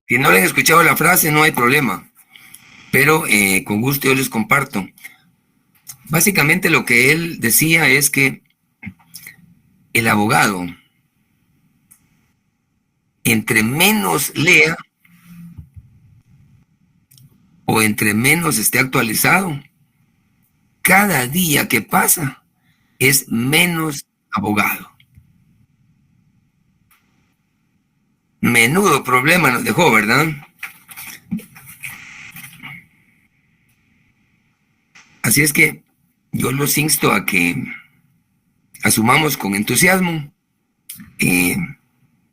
Si no le han escuchado la frase, no hay problema, pero con gusto yo les comparto. Básicamente lo que él decía es que el abogado, entre menos lea o entre menos esté actualizado, cada día que pasa es menos abogado. Menudo problema nos dejó, ¿verdad? Así es que yo los insto a que asumamos con entusiasmo, eh,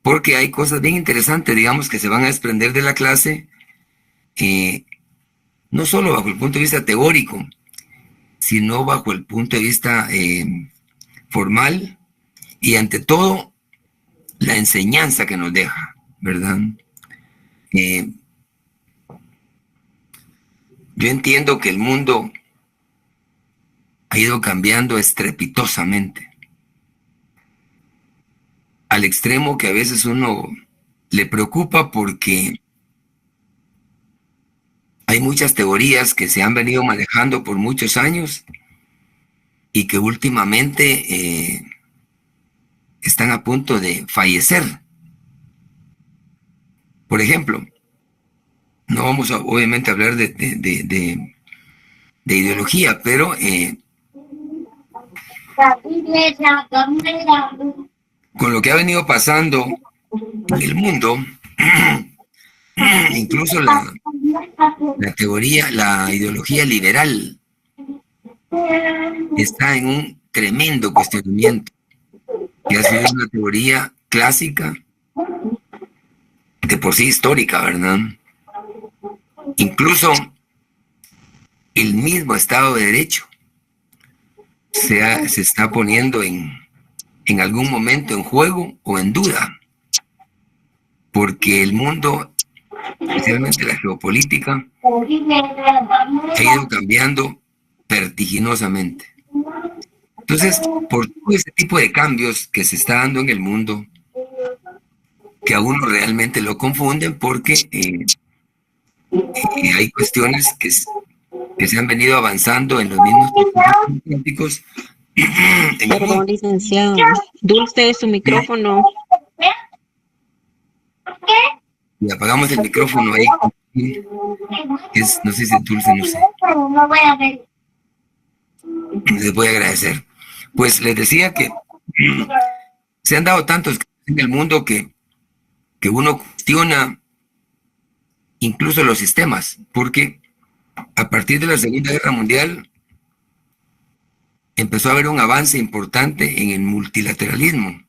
porque hay cosas bien interesantes, digamos, que se van a desprender de la clase, eh, no solo bajo el punto de vista teórico, sino bajo el punto de vista formal y ante todo la enseñanza que nos deja, ¿verdad? Eh, yo entiendo que el mundo ha ido cambiando estrepitosamente, al extremo que a veces uno le preocupa porque hay muchas teorías que se han venido manejando por muchos años y que últimamente están a punto de fallecer. Por ejemplo, no vamos a, obviamente a hablar de ideología, pero con lo que ha venido pasando en el mundo, incluso la teoría, la ideología liberal está en un tremendo cuestionamiento, que ha sido una teoría clásica, de por sí histórica, ¿verdad? Incluso el mismo Estado de Derecho se está poniendo en algún momento en juego o en duda, porque el mundo, especialmente la geopolítica, ha ido cambiando vertiginosamente. Entonces, por todo este tipo de cambios que se está dando en el mundo, que a uno realmente lo confunden porque hay cuestiones que se han venido avanzando en los mismos procesos políticos en el mundo. Perdón, licenciado. Dulce su micrófono. Y apagamos el micrófono ahí. No sé si es Dulce, no sé. Les voy a agradecer. Pues les decía que se han dado tantos en el mundo que uno cuestiona incluso los sistemas, porque a partir de la Segunda Guerra Mundial empezó a haber un avance importante en el multilateralismo.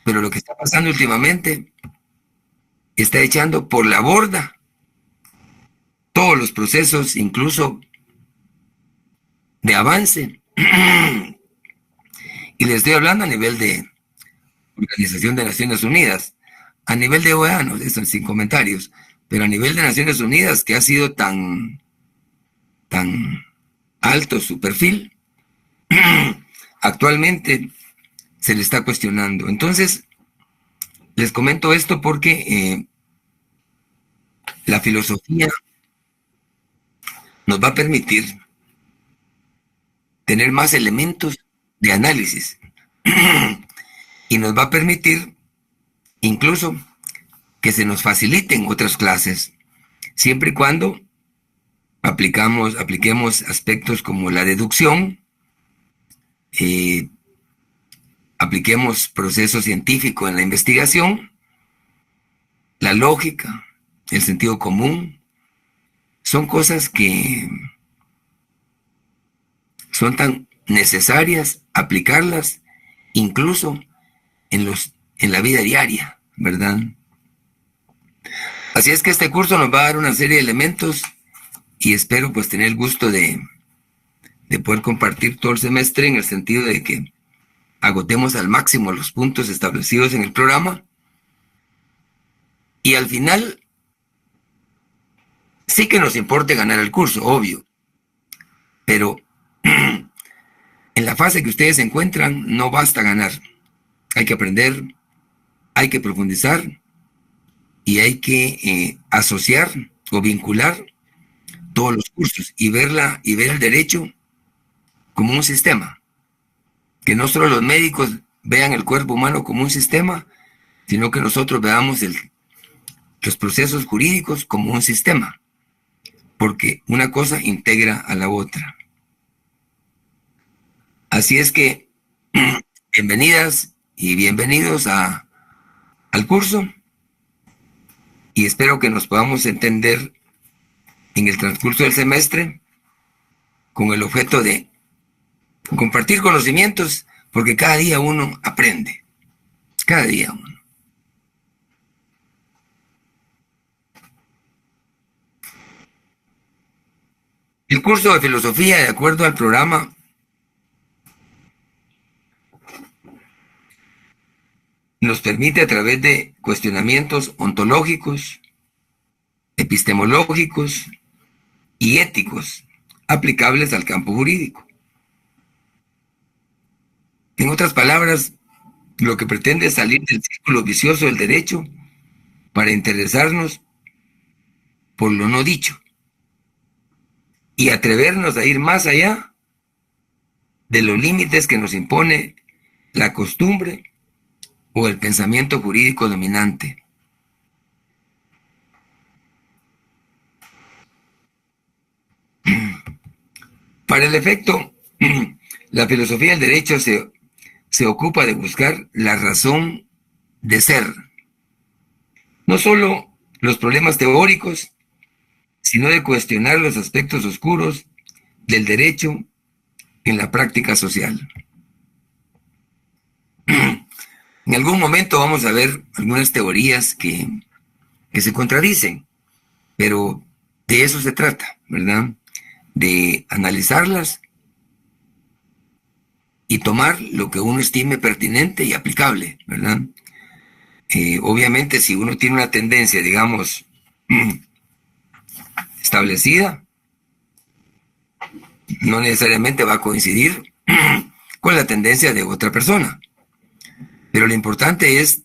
Pero lo que está pasando últimamente está echando por la borda todos los procesos, incluso de avance. Y les estoy hablando a nivel de Organización de Naciones Unidas, a nivel de OEA, no, eso sin comentarios, pero a nivel de Naciones Unidas, que ha sido tan alto su perfil, actualmente se le está cuestionando. Entonces, les comento esto porque la filosofía nos va a permitir tener más elementos de análisis y nos va a permitir incluso que se nos faciliten otras clases, siempre y cuando apliquemos aspectos como la deducción, apliquemos proceso científico en la investigación, la lógica, el sentido común. Son cosas que son tan necesarias aplicarlas incluso en la vida diaria, ¿verdad? Así es que este curso nos va a dar una serie de elementos y espero pues tener el gusto de poder compartir todo el semestre en el sentido de que agotemos al máximo los puntos establecidos en el programa y al final sí que nos importa ganar el curso, obvio, pero en la fase que ustedes se encuentran no basta ganar, hay que aprender, hay que profundizar y hay que asociar o vincular todos los cursos y ver el derecho como un sistema. Que no solo los médicos vean el cuerpo humano como un sistema, sino que nosotros veamos los procesos jurídicos como un sistema, porque una cosa integra a la otra. Así es que, bienvenidas y bienvenidos al curso, y espero que nos podamos entender en el transcurso del semestre con el objeto de compartir conocimientos, porque cada día uno aprende, cada día uno. El curso de filosofía, de acuerdo al programa, nos permite a través de cuestionamientos ontológicos, epistemológicos y éticos aplicables al campo jurídico. En otras palabras, lo que pretende es salir del círculo vicioso del derecho para interesarnos por lo no dicho y atrevernos a ir más allá de los límites que nos impone la costumbre o el pensamiento jurídico dominante. Para el efecto, la filosofía del derecho se ocupa de buscar la razón de ser, no solo los problemas teóricos, sino de cuestionar los aspectos oscuros del derecho en la práctica social. En algún momento vamos a ver algunas teorías que se contradicen, pero de eso se trata, ¿verdad? De analizarlas y tomar lo que uno estime pertinente y aplicable, ¿verdad? Obviamente, si uno tiene una tendencia, digamos, establecida, no necesariamente va a coincidir con la tendencia de otra persona. Pero lo importante es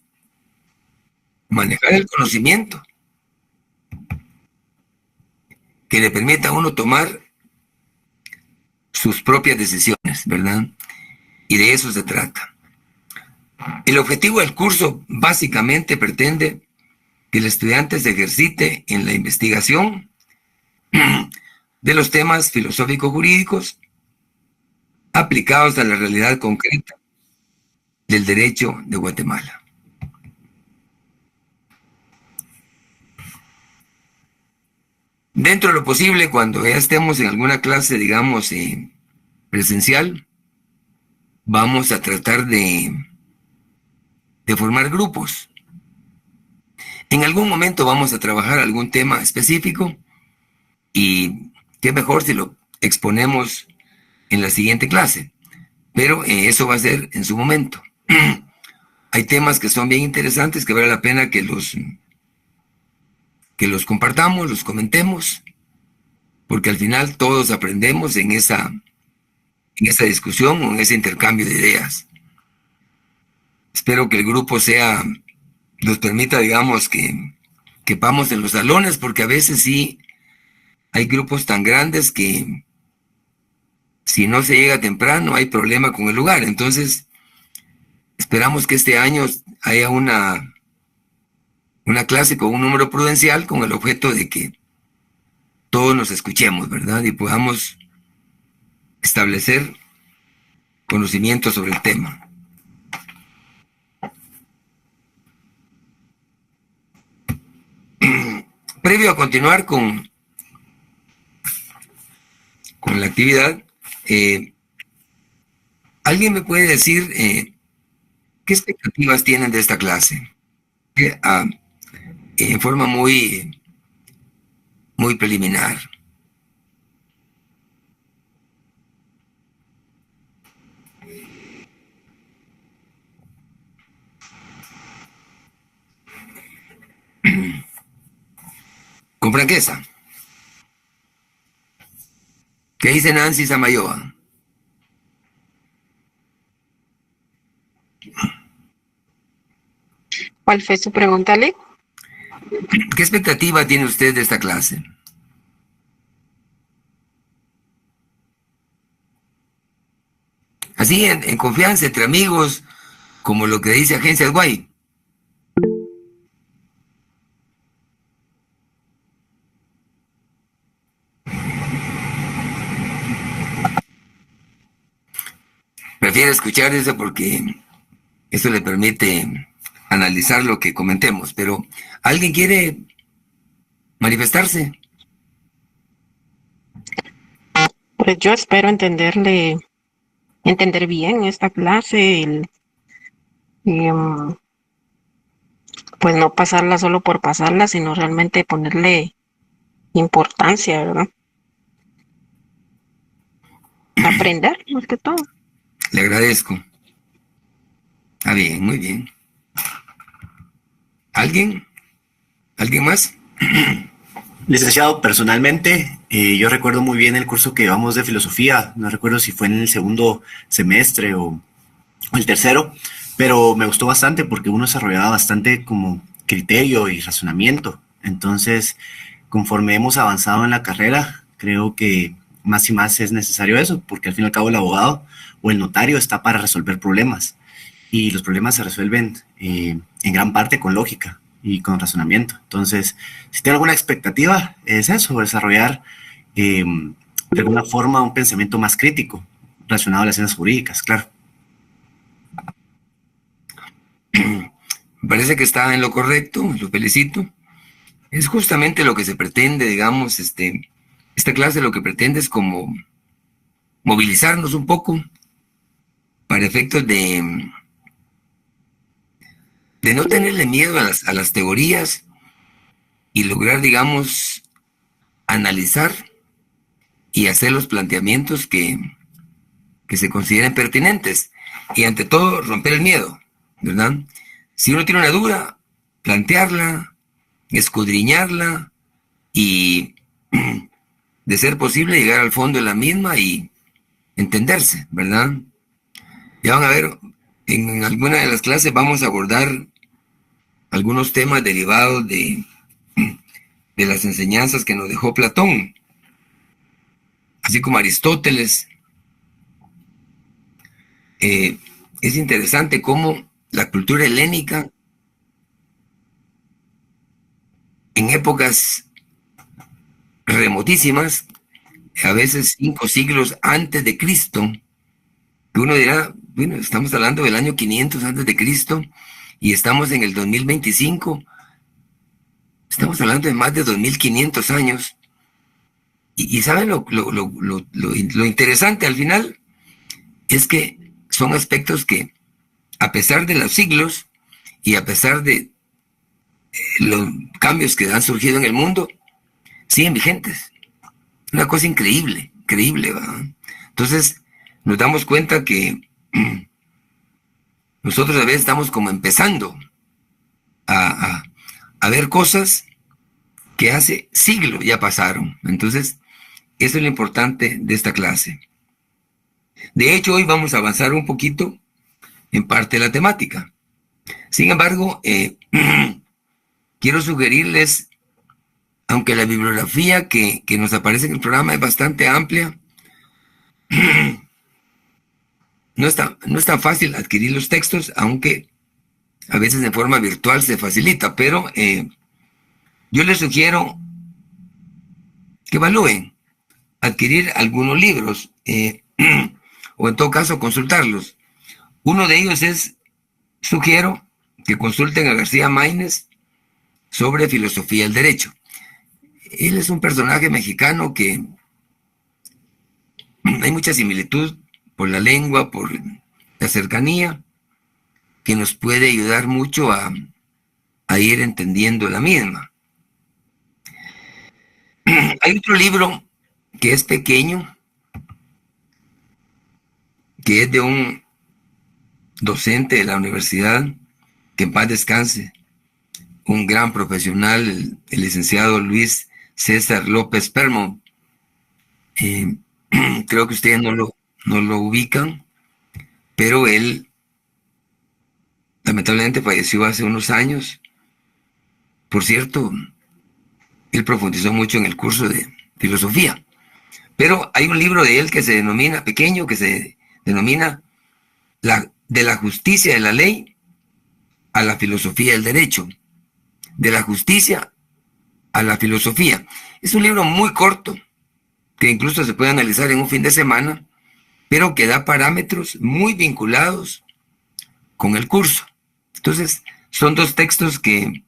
manejar el conocimiento que le permita a uno tomar sus propias decisiones, ¿verdad? Y de eso se trata. El objetivo del curso básicamente pretende que el estudiante se ejercite en la investigación de los temas filosófico-jurídicos aplicados a la realidad concreta del derecho de Guatemala. Dentro de lo posible, cuando ya estemos en alguna clase, digamos, presencial, vamos a tratar de formar grupos. En algún momento vamos a trabajar algún tema específico y qué mejor si lo exponemos en la siguiente clase, pero eso va a ser en su momento. Hay temas que son bien interesantes que vale la pena que los compartamos, los comentemos, porque al final todos aprendemos en esa discusión o en ese intercambio de ideas. Espero que el grupo nos permita, digamos, que quepamos en los salones, porque a veces sí hay grupos tan grandes que si no se llega temprano hay problema con el lugar. Entonces, esperamos que este año haya una clase con un número prudencial con el objeto de que todos nos escuchemos, ¿verdad? Y podamos establecer conocimiento sobre el tema. Previo a continuar con la actividad, ¿alguien me puede decir qué expectativas tienen de esta clase? En forma muy preliminar. Con franqueza. ¿Qué dice Nancy Samayoa? ¿Cuál fue su pregunta, Ale? ¿Qué expectativa tiene usted de esta clase? Así, en confianza, entre amigos, como lo que dice Agencias Guay. Prefiero escuchar eso porque eso le permite analizar lo que comentemos. Pero, ¿alguien quiere manifestarse? Pues yo espero entender bien esta clase, y, pues no pasarla solo por pasarla, sino realmente ponerle importancia, ¿verdad? Aprender, más que todo. Le agradezco. Ah, bien, muy bien. ¿Alguien? ¿Alguien más? Licenciado, personalmente, yo recuerdo muy bien el curso que llevamos de filosofía, no recuerdo si fue en el segundo semestre o el tercero, pero me gustó bastante porque uno desarrollaba bastante como criterio y razonamiento. Entonces, conforme hemos avanzado en la carrera, creo que más y más es necesario eso, porque al fin y al cabo el abogado o el notario está para resolver problemas y los problemas se resuelven en gran parte con lógica y con razonamiento. Entonces, si tiene alguna expectativa, es eso, desarrollar de alguna forma un pensamiento más crítico relacionado a las ciencias jurídicas, claro. Me parece que está en lo correcto, lo felicito. Es justamente lo que se pretende, digamos, esta clase lo que pretende es como movilizarnos un poco para efectos de no tenerle miedo a las teorías y lograr, digamos, analizar y hacer los planteamientos que se consideren pertinentes. Y ante todo, romper el miedo, ¿verdad? Si uno tiene una duda, plantearla, escudriñarla y, de ser posible, llegar al fondo de la misma y entenderse, ¿verdad? Ya van a ver, en alguna de las clases vamos a abordar algunos temas derivados de las enseñanzas que nos dejó Platón, así como Aristóteles. Eh, es interesante cómo la cultura helénica, en épocas remotísimas, a veces 5 siglos antes de Cristo, que uno dirá, bueno, estamos hablando del año 500 antes de Cristo y estamos en el 2025, estamos hablando de más de 2500 años. Y ¿saben lo interesante al final? Es que son aspectos que, a pesar de los siglos y a pesar de los cambios que han surgido en el mundo, siguen vigentes. Una cosa increíble, increíble, ¿verdad? Entonces, nos damos cuenta que nosotros a veces estamos como empezando a, a, a ver cosas que hace siglos ya pasaron. Entonces, eso es lo importante de esta clase. De hecho, hoy vamos a avanzar un poquito en parte de la temática. Sin embargo, quiero sugerirles, aunque la bibliografía que nos aparece en el programa es bastante amplia, no es tan fácil adquirir los textos, aunque a veces en forma virtual se facilita, pero yo les sugiero que evalúen adquirir algunos libros o en todo caso consultarlos. Uno de ellos sugiero que consulten a García Maínez sobre filosofía del derecho. Él es un personaje mexicano que hay mucha similitud por la lengua, por la cercanía, que nos puede ayudar mucho a ir entendiendo la misma. Hay otro libro que es pequeño, que es de un docente de la universidad, que en paz descanse, un gran profesional, el licenciado Luis César López Permo. Eh, Creo que ustedes no lo ubican, pero él lamentablemente falleció hace unos años Por cierto, él profundizó mucho en el curso de filosofía. Pero hay un libro de él que se denomina, pequeño, que se denomina De la justicia de la ley a la filosofía del derecho. De la justicia a la filosofía. Es un libro muy corto, que incluso se puede analizar en un fin de semana, pero que da parámetros muy vinculados con el curso. Entonces, son dos textos que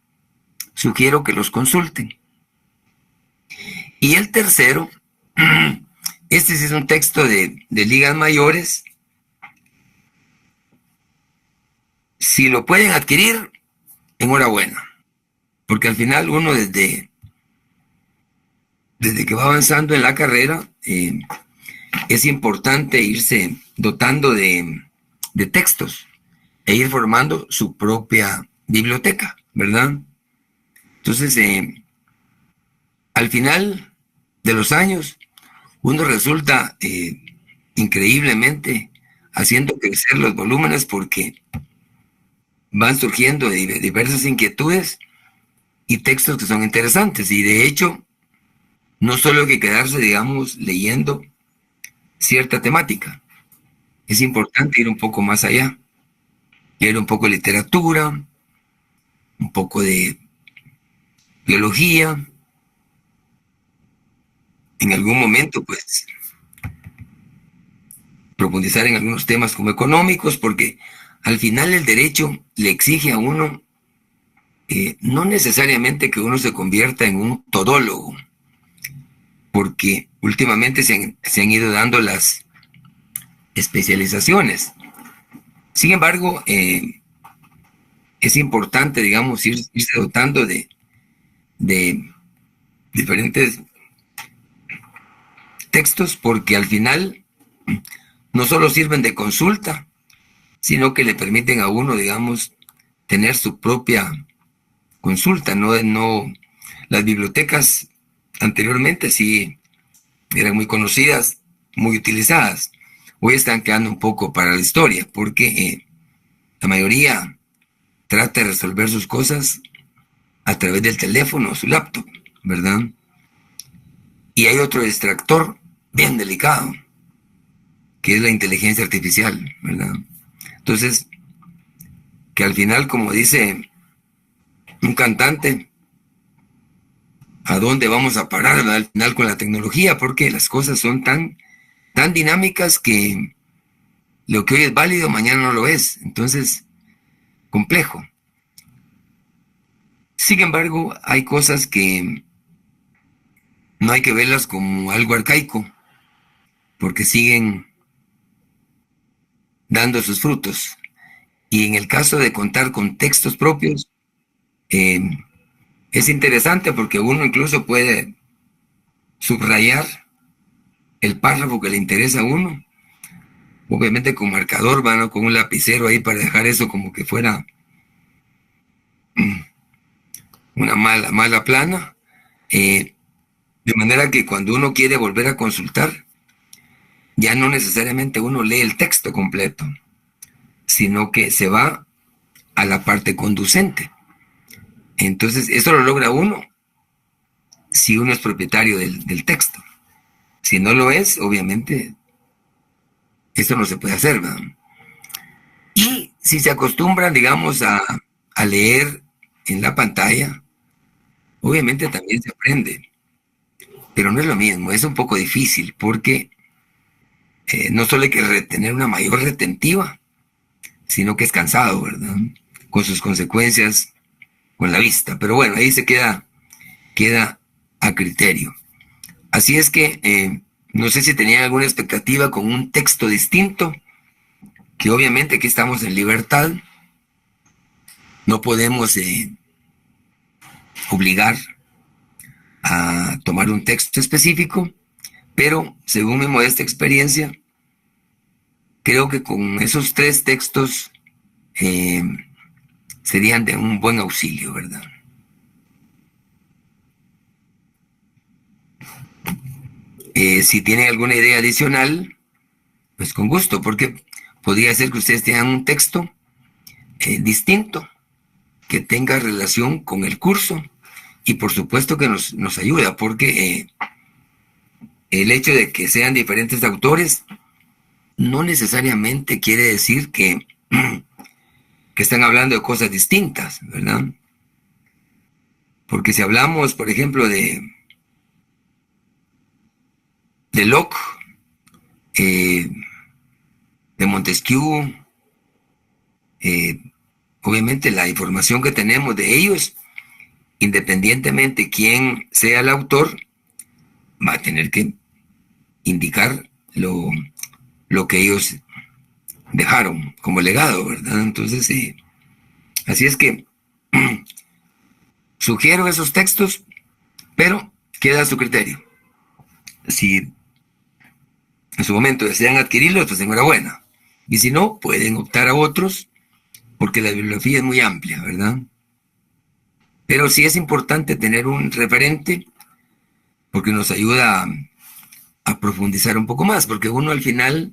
sugiero que los consulten. Y el tercero, este sí es un texto de ligas mayores. Si lo pueden adquirir, enhorabuena, porque al final uno desde que va avanzando en la carrera, es importante irse dotando de textos e ir formando su propia biblioteca, ¿verdad? Entonces, al final de los años, uno resulta increíblemente haciendo crecer los volúmenes porque van surgiendo diversas inquietudes y textos que son interesantes. Y de hecho, no solo hay que quedarse, digamos, leyendo cierta temática. Es importante ir un poco más allá. Leer un poco de literatura, un poco de biología. En algún momento, pues, profundizar en algunos temas como económicos, porque al final el derecho le exige a uno no necesariamente que uno se convierta en un todólogo, porque últimamente se han ido dando las especializaciones. Sin embargo, es importante, digamos, irse dotando de diferentes textos, porque al final no solo sirven de consulta, sino que le permiten a uno, digamos, tener su propia consulta. No, las bibliotecas anteriormente sí eran muy conocidas, muy utilizadas. Hoy están quedando un poco para la historia, porque la mayoría trata de resolver sus cosas a través del teléfono o su laptop, ¿verdad? Y hay otro distractor bien delicado, que es la inteligencia artificial, ¿verdad? Entonces, que al final, como dice un cantante, ¿a dónde vamos a parar, ¿verdad? Al final con la tecnología? Porque las cosas son tan dinámicas que lo que hoy es válido, mañana no lo es. Entonces, complejo. Sin embargo, hay cosas que no hay que verlas como algo arcaico, porque siguen dando sus frutos. Y en el caso de contar con textos propios, es interesante porque uno incluso puede subrayar el párrafo que le interesa a uno, obviamente con marcador, ¿no? Con un lapicero ahí para dejar eso como que fuera una mala plana, de manera que cuando uno quiere volver a consultar, ya no necesariamente uno lee el texto completo, sino que se va a la parte conducente. Entonces, eso lo logra uno si uno es propietario del texto. Si no lo es, obviamente, esto no se puede hacer, ¿verdad? Y si se acostumbran, digamos, a leer en la pantalla, obviamente también se aprende, pero no es lo mismo, es un poco difícil porque no solo hay que tener una mayor retentiva, sino que es cansado, ¿verdad? Con sus consecuencias con la vista. Pero bueno, ahí se queda a criterio. Así es que no sé si tenían alguna expectativa con un texto distinto, que obviamente aquí estamos en libertad, no podemos obligar a tomar un texto específico, pero según mi modesta experiencia, creo que con esos 3 textos serían de un buen auxilio, ¿verdad? Si tienen alguna idea adicional, pues con gusto, porque podría ser que ustedes tengan un texto distinto, que tenga relación con el curso, y por supuesto que nos ayuda, porque el hecho de que sean diferentes autores no necesariamente quiere decir que, que están hablando de cosas distintas, ¿verdad? Porque si hablamos, por ejemplo, de Locke, de Montesquieu, obviamente la información que tenemos de ellos, independientemente quién sea el autor, va a tener que indicar lo que ellos dejaron como legado, ¿verdad? Entonces, así es que sugiero esos textos, pero queda a su criterio. Si en su momento desean adquirirlos, pues enhorabuena. Y si no, pueden optar a otros, porque la bibliografía es muy amplia, ¿verdad? Pero sí es importante tener un referente, porque nos ayuda a profundizar un poco más, porque uno al final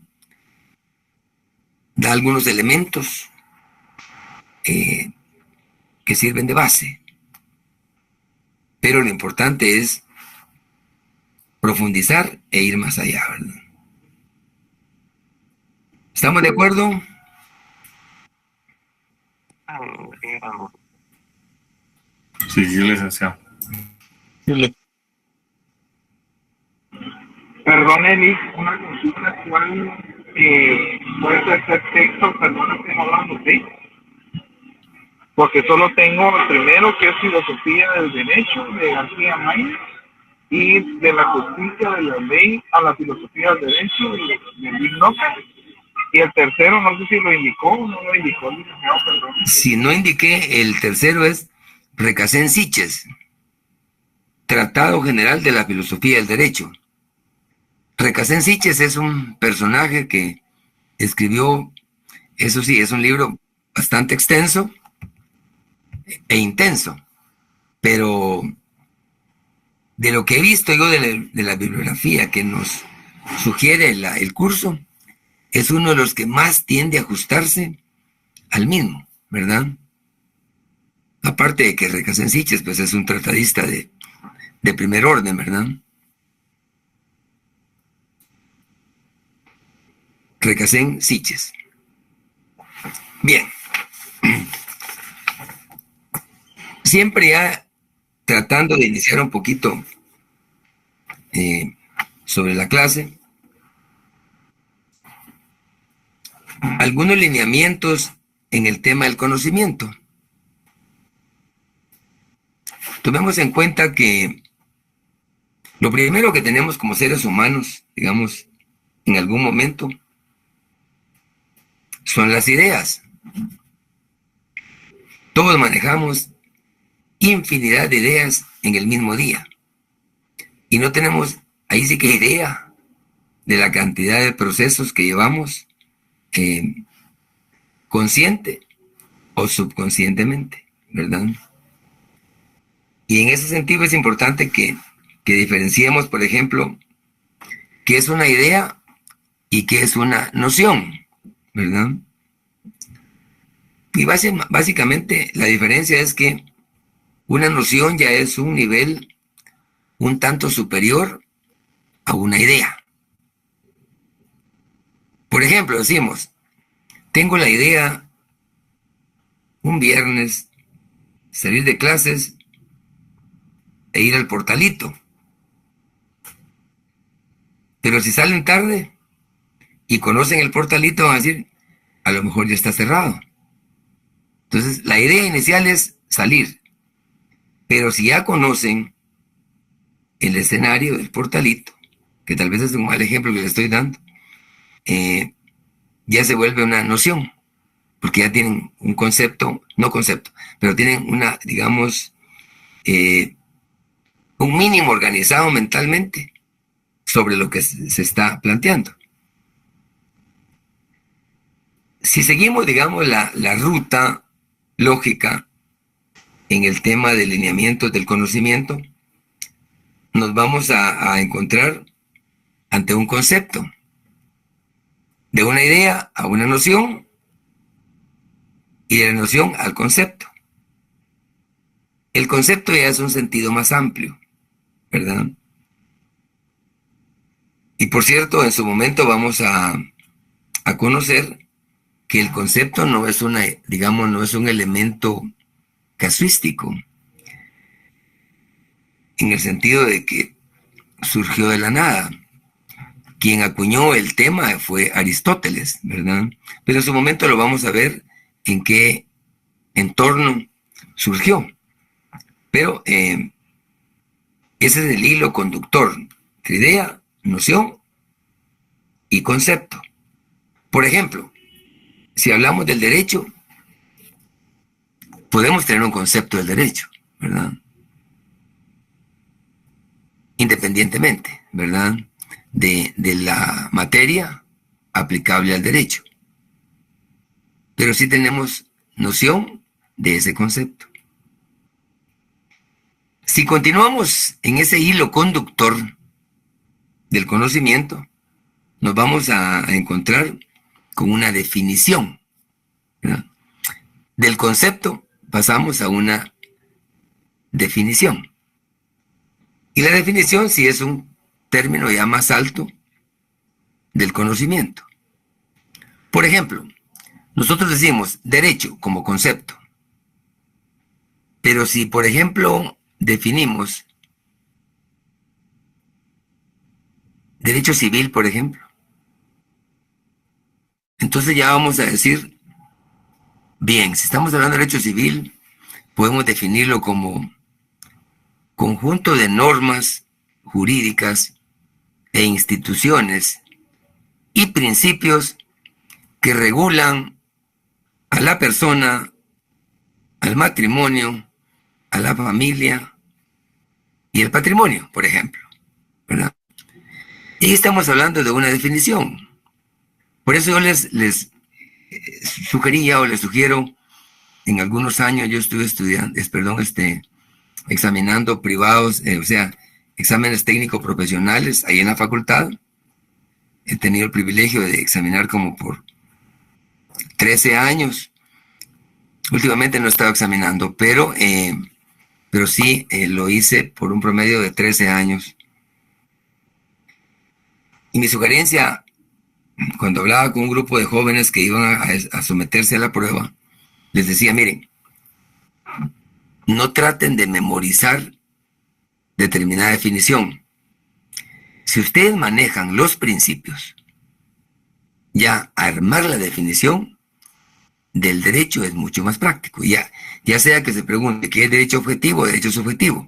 da algunos elementos que sirven de base. Pero lo importante es profundizar e ir más allá, ¿verdad? ¿Estamos de acuerdo? Sí, licenciado. Perdón, Eli, una consulta. ¿Cuál puede ser texto? Perdón, estoy hablando, ¿sí? Porque solo tengo el primero, que es Filosofía del Derecho, de García Maínez, y de la justicia de la ley a la filosofía del derecho, de Luis López. Y el tercero, no sé si lo indicó o no lo indicó, licenciado, perdón. Si no indiqué, el tercero es Recasén Siches, Tratado General de la Filosofía del Derecho. Recasén Siches es un personaje que escribió, eso sí, es un libro bastante extenso e intenso, pero de lo que he visto yo de la bibliografía que nos sugiere el curso, es uno de los que más tiende a ajustarse al mismo, ¿verdad? Aparte de que Recasén Siches, pues es un tratadista de primer orden, ¿verdad? Recasén Siches. Bien. Siempre ya tratando de iniciar un poquito sobre la clase, algunos lineamientos en el tema del conocimiento. Tomemos en cuenta que lo primero que tenemos como seres humanos, digamos, en algún momento, son las ideas. Todos manejamos infinidad de ideas en el mismo día. Y no tenemos, ahí sí que idea de la cantidad de procesos que llevamos consciente o subconscientemente, ¿verdad? Y en ese sentido es importante que diferenciemos, por ejemplo, qué es una idea y qué es una noción, ¿verdad? Y básicamente la diferencia es que una noción ya es un nivel un tanto superior a una idea. Por ejemplo, decimos, tengo la idea un viernes salir de clases e ir al Portalito. Pero si salen tarde y conocen el Portalito, van a decir, a lo mejor ya está cerrado. Entonces, la idea inicial es salir. Pero si ya conocen el escenario del Portalito, que tal vez es un mal ejemplo que les estoy dando, ya se vuelve una noción, porque ya tienen un concepto, no concepto, pero tienen una, digamos, un mínimo organizado mentalmente sobre lo que se está planteando. Si seguimos, digamos, la ruta lógica en el tema de lineamientos del conocimiento, nos vamos a encontrar ante un concepto, de una idea a una noción y de la noción al concepto. El concepto ya es un sentido más amplio, ¿verdad? Y por cierto, en su momento vamos a conocer que el concepto no es no es un elemento casuístico, en el sentido de que surgió de la nada. Quien acuñó el tema fue Aristóteles, ¿verdad? Pero en su momento lo vamos a ver en qué entorno surgió. Pero ese es el hilo conductor, idea, noción y concepto. Por ejemplo, si hablamos del derecho, podemos tener un concepto del derecho, ¿verdad? Independientemente, ¿verdad? De la materia aplicable al derecho. Pero sí tenemos noción de ese concepto. Si continuamos en ese hilo conductor del conocimiento, nos vamos a encontrar con una definición, ¿verdad? Del concepto pasamos a una definición. Y la definición sí es un término ya más alto del conocimiento. Por ejemplo, nosotros decimos derecho como concepto. Pero si, por ejemplo, definimos derecho civil, por ejemplo, entonces ya vamos a decir, bien, si estamos hablando de derecho civil, podemos definirlo como conjunto de normas jurídicas e instituciones y principios que regulan a la persona, al matrimonio, a la familia y el patrimonio, por ejemplo, ¿verdad? Y estamos hablando de una definición. Por eso yo les sugería o les sugiero, en algunos años yo estuve examinando privados, o sea, exámenes técnicos profesionales ahí en la facultad. He tenido el privilegio de examinar como por 13 años. Últimamente no he estado examinando, pero sí lo hice por un promedio de 13 años. Y mi sugerencia, cuando hablaba con un grupo de jóvenes que iban a someterse a la prueba, les decía, miren, no traten de memorizar determinada definición. Si ustedes manejan los principios, ya armar la definición del derecho es mucho más práctico. Ya sea que se pregunte qué es derecho objetivo o derecho subjetivo,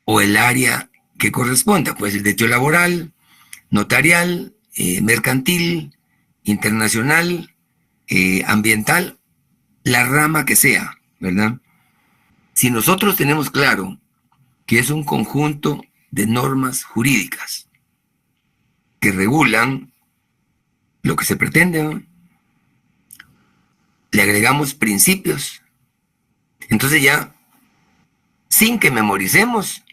o el área que corresponda, pues el derecho laboral, notarial, mercantil, internacional, ambiental, la rama que sea, ¿verdad? Si nosotros tenemos claro que es un conjunto de normas jurídicas que regulan lo que se pretende, ¿no? Le agregamos principios, entonces ya, sin que memoricemos,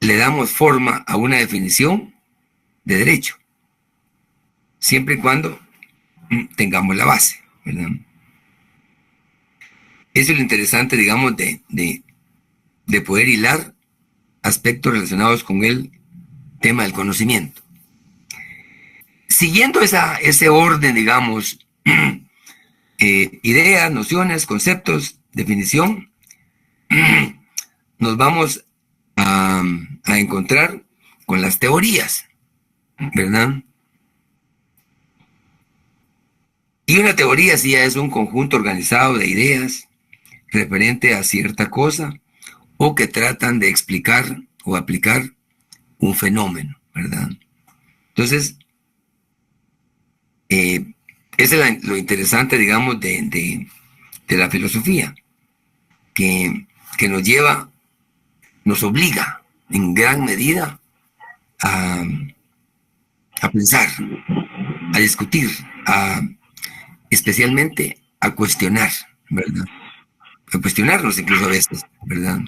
le damos forma a una definición de derecho, siempre y cuando tengamos la base, ¿verdad? Eso es lo interesante, digamos, de poder hilar aspectos relacionados con el tema del conocimiento. Siguiendo ese orden, digamos, ideas, nociones, conceptos, definición, nos vamos a encontrar con las teorías, ¿verdad? Y una teoría sí ya es un conjunto organizado de ideas referente a cierta cosa o que tratan de explicar o aplicar un fenómeno, ¿verdad? Entonces, eso es lo interesante, digamos, de la filosofía, que nos lleva, nos obliga en gran medida a pensar, a discutir, especialmente a cuestionar, ¿verdad? A cuestionarnos incluso a veces, ¿verdad?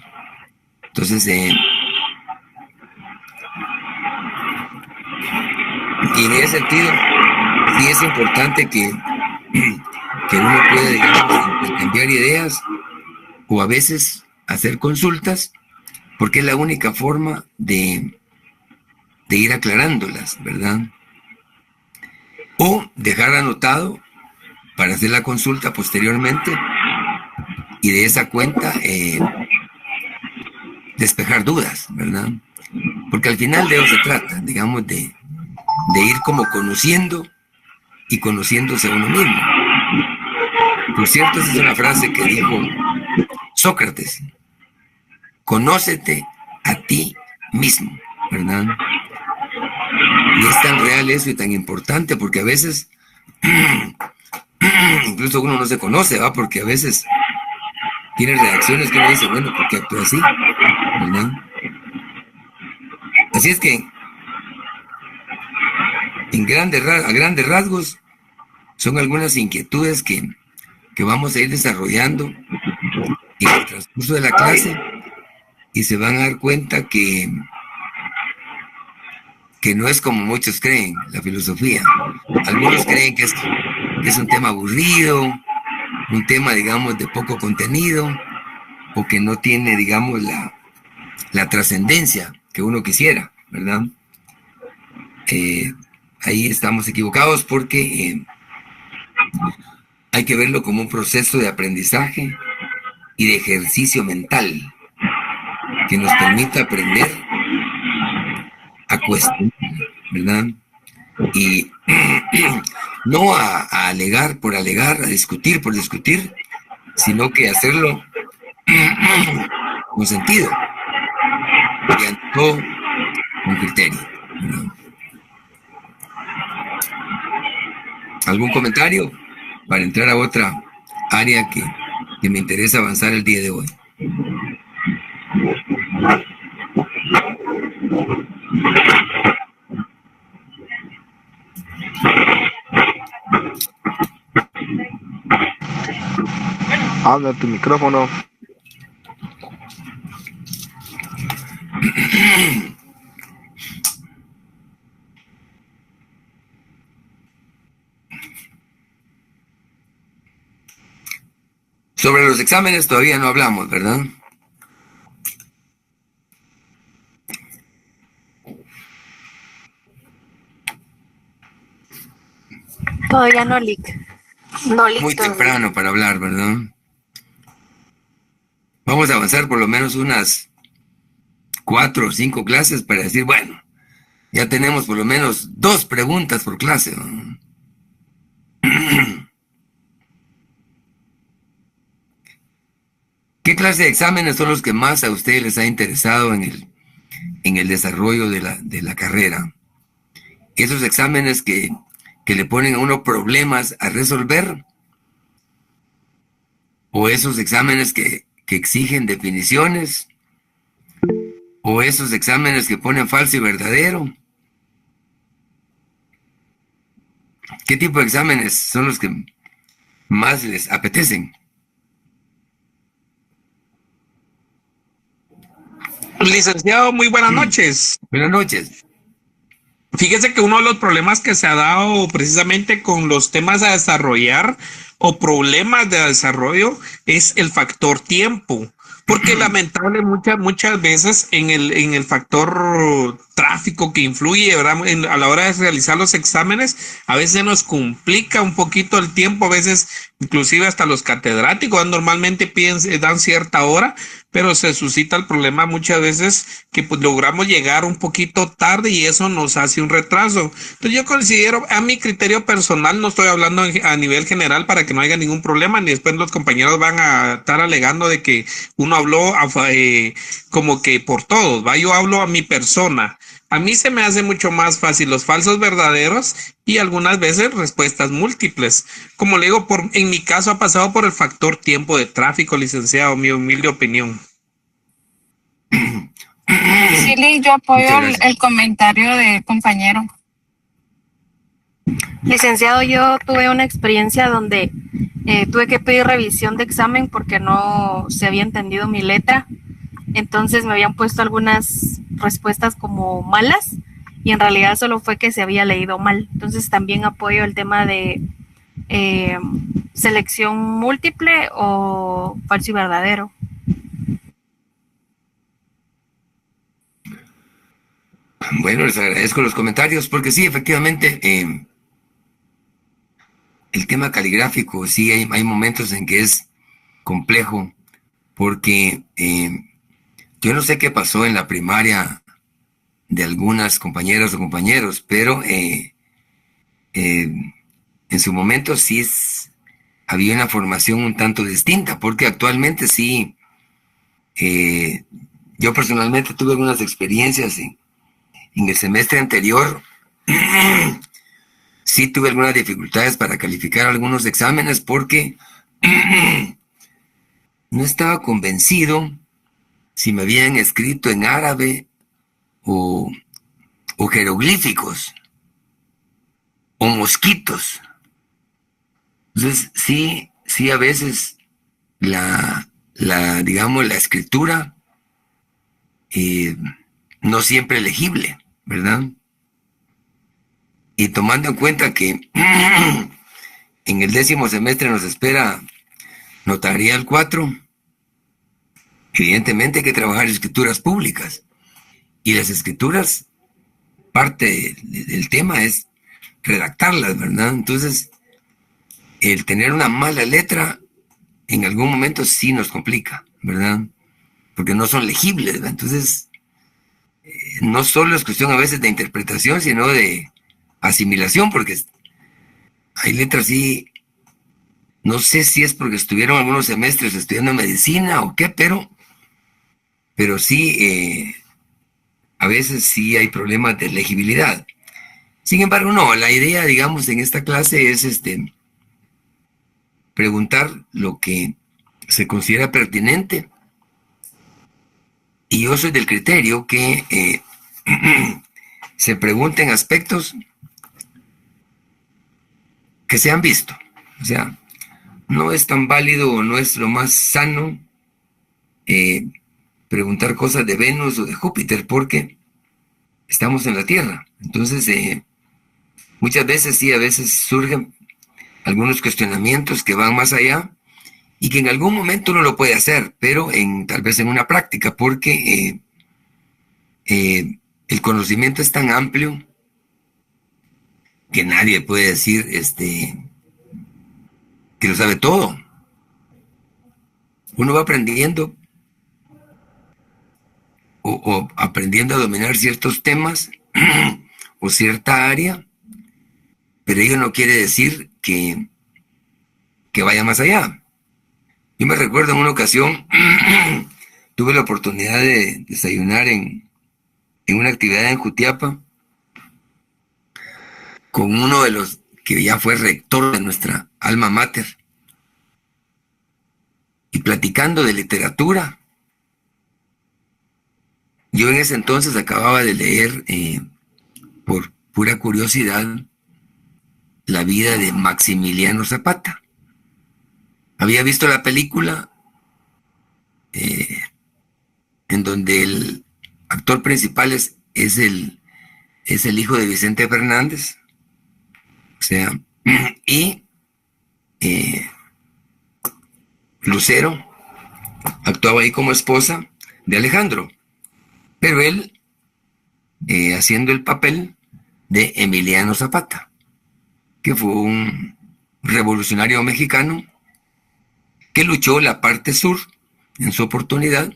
Entonces, y en ese sentido, sí es importante que uno pueda, digamos, intercambiar ideas o a veces hacer consultas, porque es la única forma de ir aclarándolas, ¿verdad? O dejar anotado para hacer la consulta posteriormente y de esa cuenta despejar dudas, ¿verdad? Porque al final de eso se trata, digamos, de ir como conociendo y conociéndose a uno mismo. Por cierto, esa es una frase que dijo Sócrates: conócete a ti mismo, ¿verdad? Y es tan real eso y tan importante, porque a veces incluso uno no se conoce, ¿va? Porque a veces tiene reacciones que uno dice, bueno, ¿por qué actúa así? ¿Verdad? Así es que, a grandes rasgos, son algunas inquietudes que vamos a ir desarrollando en el transcurso de la clase, y se van a dar cuenta que no es como muchos creen la filosofía. Algunos creen que es un tema aburrido, un tema, digamos, de poco contenido, o que no tiene, digamos, la trascendencia que uno quisiera, ¿verdad? Ahí estamos equivocados, porque hay que verlo como un proceso de aprendizaje y de ejercicio mental que nos permita aprender a cuestionar, ¿verdad? Y no a alegar por alegar, a discutir por discutir, sino que hacerlo con sentido y ante todo con criterio, ¿verdad? ¿Algún comentario para entrar a otra área que me interesa avanzar el día de hoy? Habla tu micrófono. Sobre los exámenes todavía no hablamos, ¿verdad? Todavía no, Lick. No, Lick. Muy temprano para hablar, ¿verdad? Vamos a avanzar por lo menos unas 4 o 5 clases para decir, bueno, ya tenemos por lo menos 2 preguntas por clase, ¿no? ¿Qué clase de exámenes son los que más a ustedes les ha interesado en el desarrollo de la carrera? Esos exámenes que le ponen a uno problemas a resolver, o esos exámenes que exigen definiciones, o esos exámenes que ponen falso y verdadero. ¿Qué tipo de exámenes son los que más les apetecen? Licenciado, muy buenas noches. Buenas noches. Fíjese que uno de los problemas que se ha dado precisamente con los temas a desarrollar o problemas de desarrollo es el factor tiempo, porque lamentable muchas veces en el factor tráfico que influye, ¿verdad? A la hora de realizar los exámenes, a veces nos complica un poquito el tiempo, a veces inclusive hasta los catedráticos normalmente dan cierta hora, pero se suscita el problema muchas veces que pues logramos llegar un poquito tarde y eso nos hace un retraso. Entonces yo considero, a mi criterio personal, no estoy hablando a nivel general para que no haya ningún problema, ni después los compañeros van a estar alegando de que uno habló como que por todos, ¿va? Yo hablo a mi persona. A mí se me hace mucho más fácil los falsos verdaderos y algunas veces respuestas múltiples. Como le digo, en mi caso ha pasado por el factor tiempo de tráfico, licenciado, mi humilde opinión. Sí, Lick, yo apoyo el comentario del compañero. Licenciado, yo tuve una experiencia donde tuve que pedir revisión de examen porque no se había entendido mi letra. Entonces me habían puesto algunas respuestas como malas y en realidad solo fue que se había leído mal. Entonces también apoyo el tema de selección múltiple o falso y verdadero. Bueno, les agradezco los comentarios porque sí, efectivamente, el tema caligráfico, sí, hay momentos en que es complejo porque yo no sé qué pasó en la primaria de algunas compañeras o compañeros, pero en su momento sí había una formación un tanto distinta, porque actualmente sí, yo personalmente tuve algunas experiencias en el semestre anterior. Sí tuve algunas dificultades para calificar algunos exámenes porque no estaba convencido si me habían escrito en árabe o jeroglíficos o mosquitos. Entonces, sí, a veces digamos, la escritura no siempre legible, ¿verdad? Y tomando en cuenta que en el 10º semestre nos espera notarial 4, evidentemente hay que trabajar escrituras públicas. Y las escrituras, parte del tema es redactarlas, ¿verdad? Entonces, el tener una mala letra en algún momento sí nos complica, ¿verdad? Porque no son legibles, ¿verdad? Entonces, no solo es cuestión a veces de interpretación, sino de asimilación, porque hay letras sí, no sé si es porque estuvieron algunos semestres estudiando medicina o qué, pero sí, a veces sí hay problemas de legibilidad. Sin embargo, no, la idea, digamos, en esta clase es preguntar lo que se considera pertinente. Y yo soy del criterio que se pregunten aspectos que se han visto. O sea, no es tan válido o no es lo más sano preguntar cosas de Venus o de Júpiter porque estamos en la Tierra. Entonces, muchas veces sí, a veces surgen algunos cuestionamientos que van más allá y que en algún momento uno lo puede hacer, pero tal vez en una práctica, porque el conocimiento es tan amplio que nadie puede decir que lo sabe todo. Uno va aprendiendo o aprendiendo a dominar ciertos temas o cierta área, pero ello no quiere decir que vaya más allá. Yo me recuerdo en una ocasión, tuve la oportunidad de desayunar en una actividad en Jutiapa con uno de los que ya fue rector de nuestra alma mater y platicando de literatura. Yo en ese entonces acababa de leer, por pura curiosidad, la vida de Maximiliano Zapata. Había visto la película en donde el actor principal es el hijo de Vicente Fernández, o sea, y Lucero actuaba ahí como esposa de Alejandro, pero él haciendo el papel de Emiliano Zapata, que fue un revolucionario mexicano que luchó la parte sur en su oportunidad,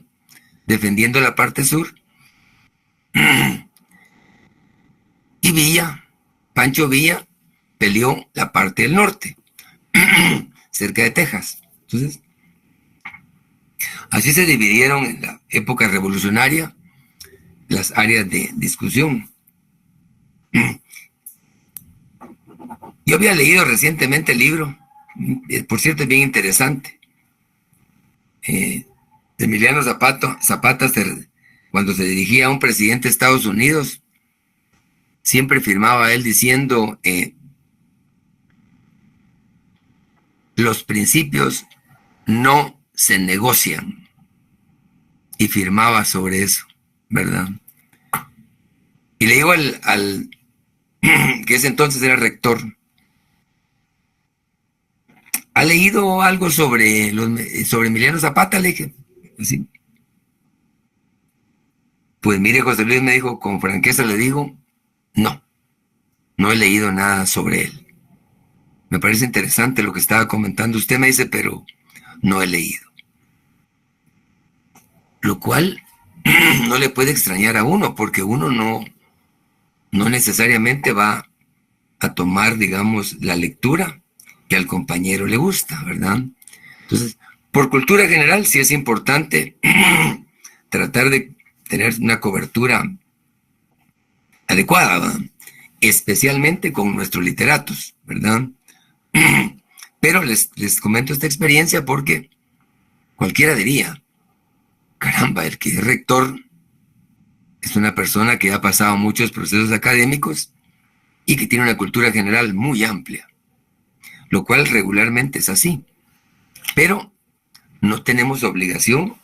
defendiendo la parte sur, y Pancho Villa, peleó la parte del norte, cerca de Texas. Entonces, así se dividieron en la época revolucionaria las áreas de discusión. Yo había leído recientemente el libro, por cierto es bien interesante, de Emiliano Zapata, cuando se dirigía a un presidente de Estados Unidos, siempre firmaba él diciendo, los principios no se negocian, y firmaba sobre eso, ¿verdad? Y le digo al que ese entonces era rector, ¿ha leído algo sobre Emiliano Zapata? Le dije, sí. Pues mire, José Luis me dijo, con franqueza le digo, no he leído nada sobre él. Me parece interesante lo que estaba comentando usted, me dice, pero no he leído. Lo cual no le puede extrañar a uno, porque uno no necesariamente va a tomar, digamos, la lectura que al compañero le gusta, ¿verdad? Entonces, por cultura general sí es importante tratar de tener una cobertura adecuada, ¿verdad? Especialmente con nuestros literatos, ¿verdad? Pero les comento esta experiencia porque cualquiera diría, caramba, el que es rector es una persona que ha pasado muchos procesos académicos y que tiene una cultura general muy amplia, lo cual regularmente es así. Pero no tenemos obligación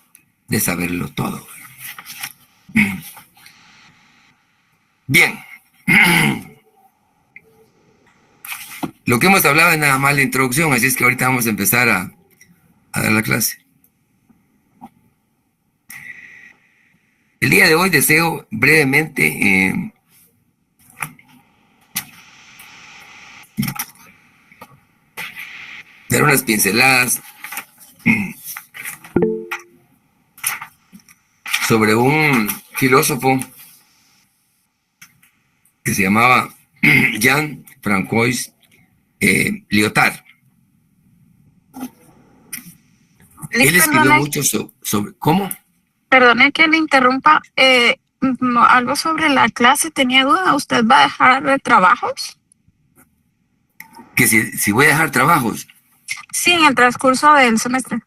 de saberlo todo. Bien. Lo que hemos hablado es nada más la introducción, así es que ahorita vamos a empezar a dar la clase. El día de hoy deseo brevemente dar unas pinceladas sobre un filósofo que se llamaba Jean-François Lyotard. Él escribió mucho sobre... ¿Cómo? Perdone que le interrumpa. Algo sobre la clase, tenía duda. ¿Usted va a dejar trabajos? Que si voy a dejar trabajos. Sí, en el transcurso del semestre.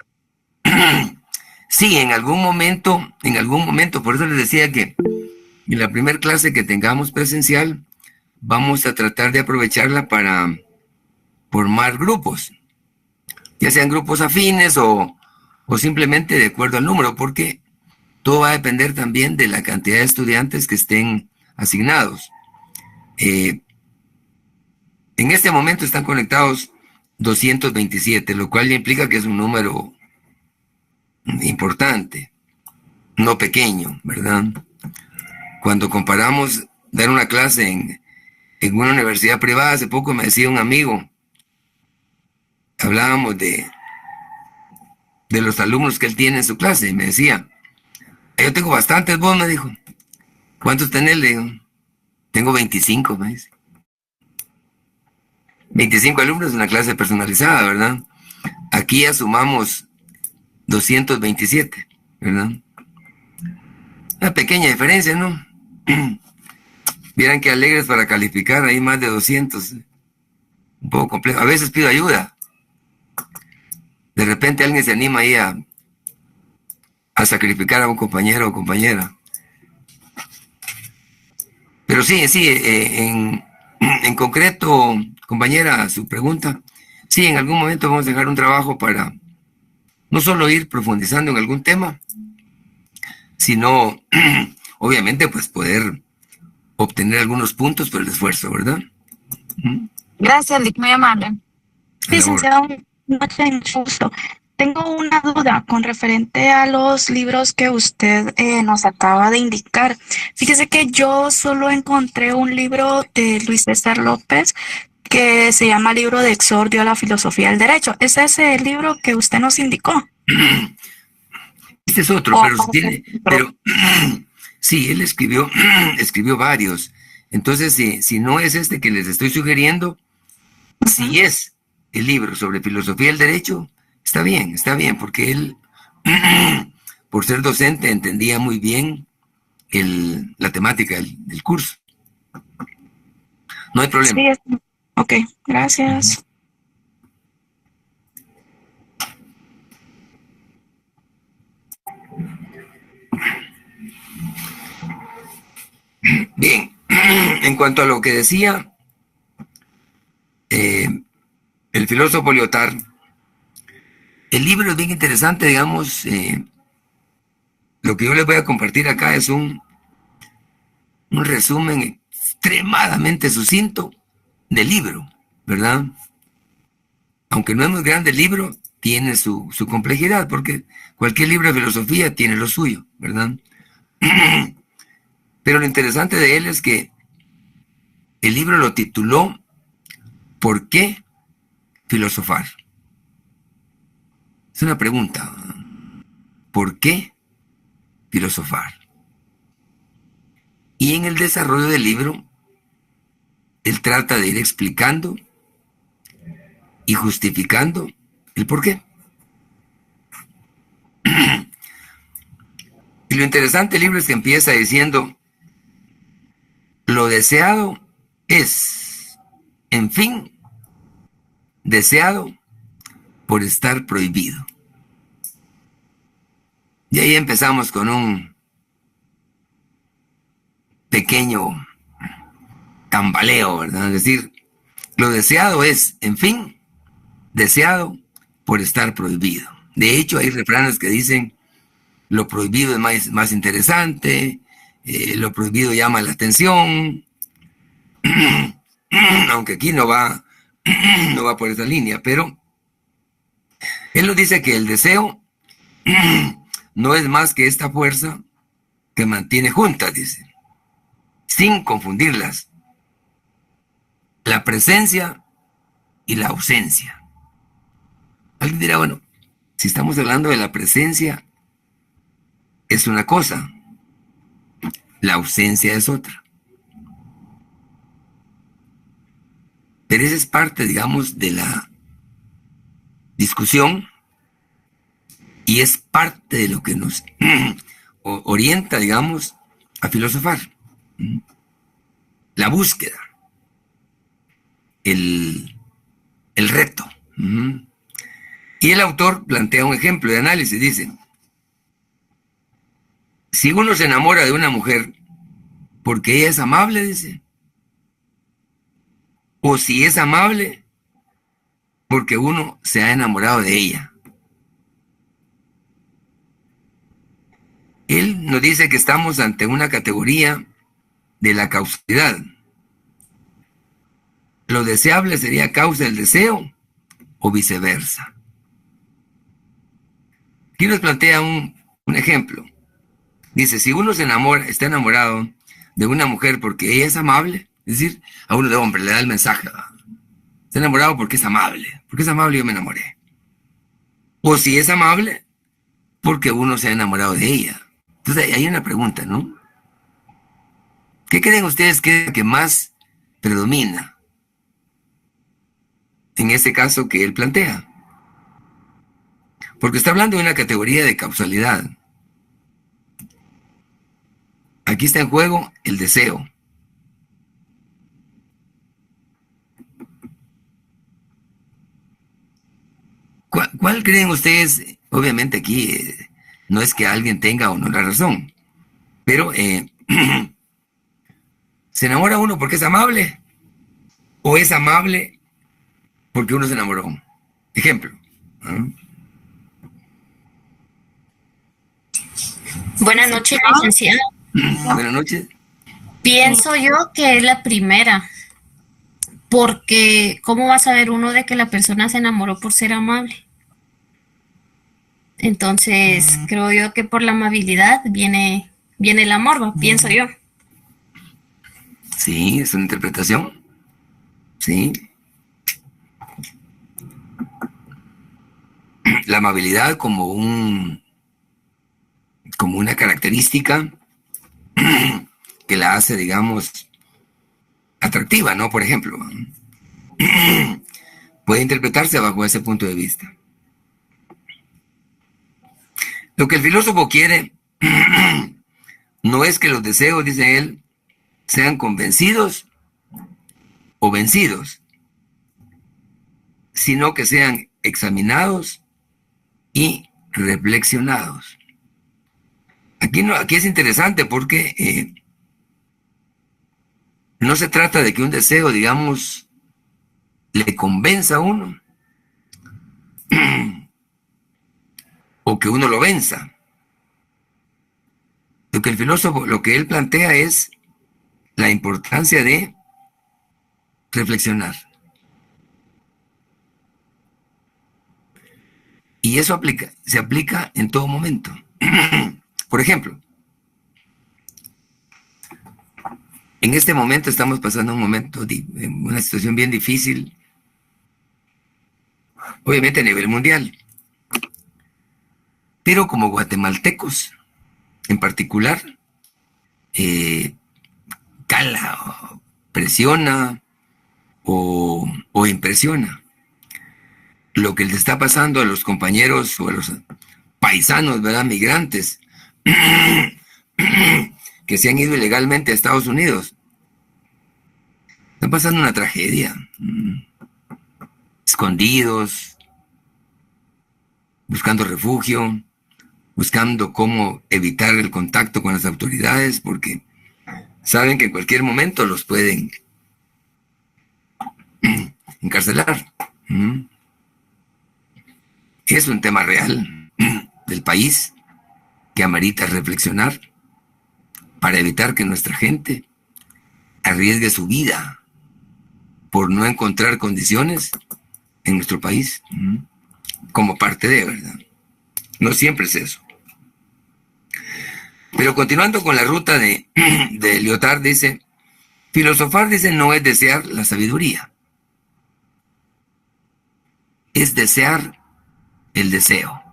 Sí, en algún momento, por eso les decía que en la primera clase que tengamos presencial, vamos a tratar de aprovecharla para formar grupos, ya sean grupos afines o simplemente de acuerdo al número, porque todo va a depender también de la cantidad de estudiantes que estén asignados. En este momento están conectados 227, lo cual ya implica que es un número importante, no pequeño, ¿verdad? Cuando comparamos dar una clase en una universidad privada, hace poco me decía un amigo, hablábamos de los alumnos que él tiene en su clase, y me decía, yo tengo bastantes, vos, me dijo. ¿Cuántos tenés? Le digo, tengo 25, me dice. 25 alumnos en una clase personalizada, ¿verdad? Aquí ya sumamos 227, ¿verdad? Una pequeña diferencia, ¿no? Vieran que alegres para calificar, hay más de 200. Un poco complejo. A veces pido ayuda. De repente alguien se anima ahí a sacrificar a un compañero o compañera. Pero sí, en concreto, compañera, su pregunta, sí, en algún momento vamos a dejar un trabajo para no solo ir profundizando en algún tema, sino, obviamente, pues poder obtener algunos puntos por el esfuerzo, ¿verdad? Gracias, Lick, muy amable. Licenciado, mucho gusto. Tengo una duda con referente a los libros que usted nos acaba de indicar. Fíjese que yo solo encontré un libro de Luis César López que se llama Libro de Exordio a la Filosofía del Derecho. ¿Es ese el libro que usted nos indicó? Este es otro, pero sí, él escribió varios. Entonces, si no es este que les estoy sugiriendo, si es el libro sobre filosofía del derecho, está bien, porque él, por ser docente, entendía muy bien la temática del curso. No hay problema. Sí, ok, gracias. Bien, en cuanto a lo que decía el filósofo Lyotard, el libro es bien interesante, digamos, lo que yo les voy a compartir acá es un resumen extremadamente sucinto del libro, ¿verdad? Aunque no es muy grande el libro, tiene su complejidad, porque cualquier libro de filosofía tiene lo suyo, ¿verdad? Pero lo interesante de él es que el libro lo tituló ¿Por qué filosofar? Es una pregunta. ¿Por qué filosofar? Y en el desarrollo del libro, él trata de ir explicando y justificando el por qué. Y lo interesante del libro es que empieza diciendo, lo deseado es, en fin, deseado por estar prohibido. Y ahí empezamos con un pequeño tambaleo, ¿verdad? Es decir, lo deseado es, en fin, deseado por estar prohibido. De hecho, hay refranes que dicen, lo prohibido es más interesante, lo prohibido llama la atención, aunque aquí no va por esa línea, pero él nos dice que el deseo no es más que esta fuerza que mantiene juntas, dice, sin confundirlas, la presencia y la ausencia. Alguien dirá, bueno, si estamos hablando de la presencia, es una cosa, la ausencia es otra. Pero esa es parte, digamos, de la discusión y es parte de lo que nos orienta, digamos, a filosofar. La búsqueda, el reto. Y el autor plantea un ejemplo de análisis, dice, si uno se enamora de una mujer porque ella es amable, dice, o si es amable porque uno se ha enamorado de ella. Él nos dice que estamos ante una categoría de la causalidad. Lo deseable sería causa del deseo o viceversa. Aquí nos plantea un ejemplo. Dice, si uno está enamorado de una mujer porque ella es amable, es decir, a uno de hombre le da el mensaje, está enamorado porque es amable yo me enamoré. O si es amable, porque uno se ha enamorado de ella. Entonces hay una pregunta, ¿no? ¿Qué creen ustedes que es lo que más predomina en este caso que él plantea? Porque está hablando de una categoría de causalidad. Aquí está en juego el deseo. ¿Cuál creen ustedes? Obviamente aquí no es que alguien tenga o no la razón, pero ¿se enamora uno porque es amable? ¿O es amable porque uno se enamoró? Ejemplo. Buenas noches, licenciado. Buenas noches. Pienso yo que es la primera, porque ¿cómo va a saber uno de que la persona se enamoró por ser amable? Entonces, creo yo que por la amabilidad viene el amor, pienso yo. Sí, es una interpretación. Sí. La amabilidad como una característica que la hace, digamos, atractiva, ¿no? Por ejemplo, puede interpretarse bajo ese punto de vista. Lo que el filósofo quiere no es que los deseos, dice él, sean convencidos o vencidos, sino que sean examinados y reflexionados. Aquí es interesante porque no se trata de que un deseo, digamos, le convenza a uno o que uno lo venza. Lo que el filósofo, lo que él plantea es la importancia de reflexionar. Y eso se aplica en todo momento. Por ejemplo, En este momento estamos pasando una situación bien difícil, obviamente a nivel mundial, pero como guatemaltecos en particular, cala, presiona o impresiona lo que les está pasando a los compañeros o a los paisanos, ¿verdad? Migrantes que se han ido ilegalmente a Estados Unidos. Está pasando una tragedia. Escondidos, buscando refugio, buscando cómo evitar el contacto con las autoridades, porque saben que en cualquier momento los pueden encarcelar. Es un tema real del país que amerita reflexionar para evitar que nuestra gente arriesgue su vida por no encontrar condiciones en nuestro país como parte de, ¿verdad? No siempre es eso. Pero continuando con la ruta de Lyotard, dice, filosofar, dice, no es desear la sabiduría, es desear el deseo.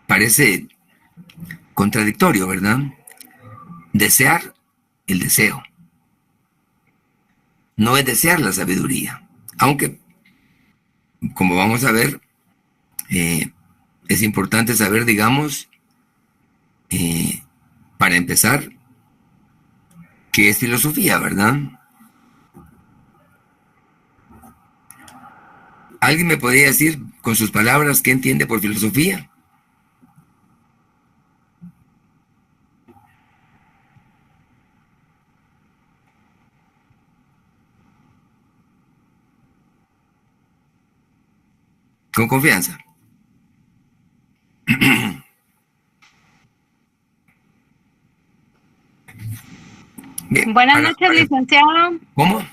Parece contradictorio, ¿verdad? Desear el deseo. No es desear la sabiduría, aunque, como vamos a ver, es importante saber, digamos, para empezar, qué es filosofía, ¿verdad? ¿Alguien me podría decir con sus palabras qué entiende por filosofía? Con confianza. Bien, Buenas noches, licenciado. ¿Cómo?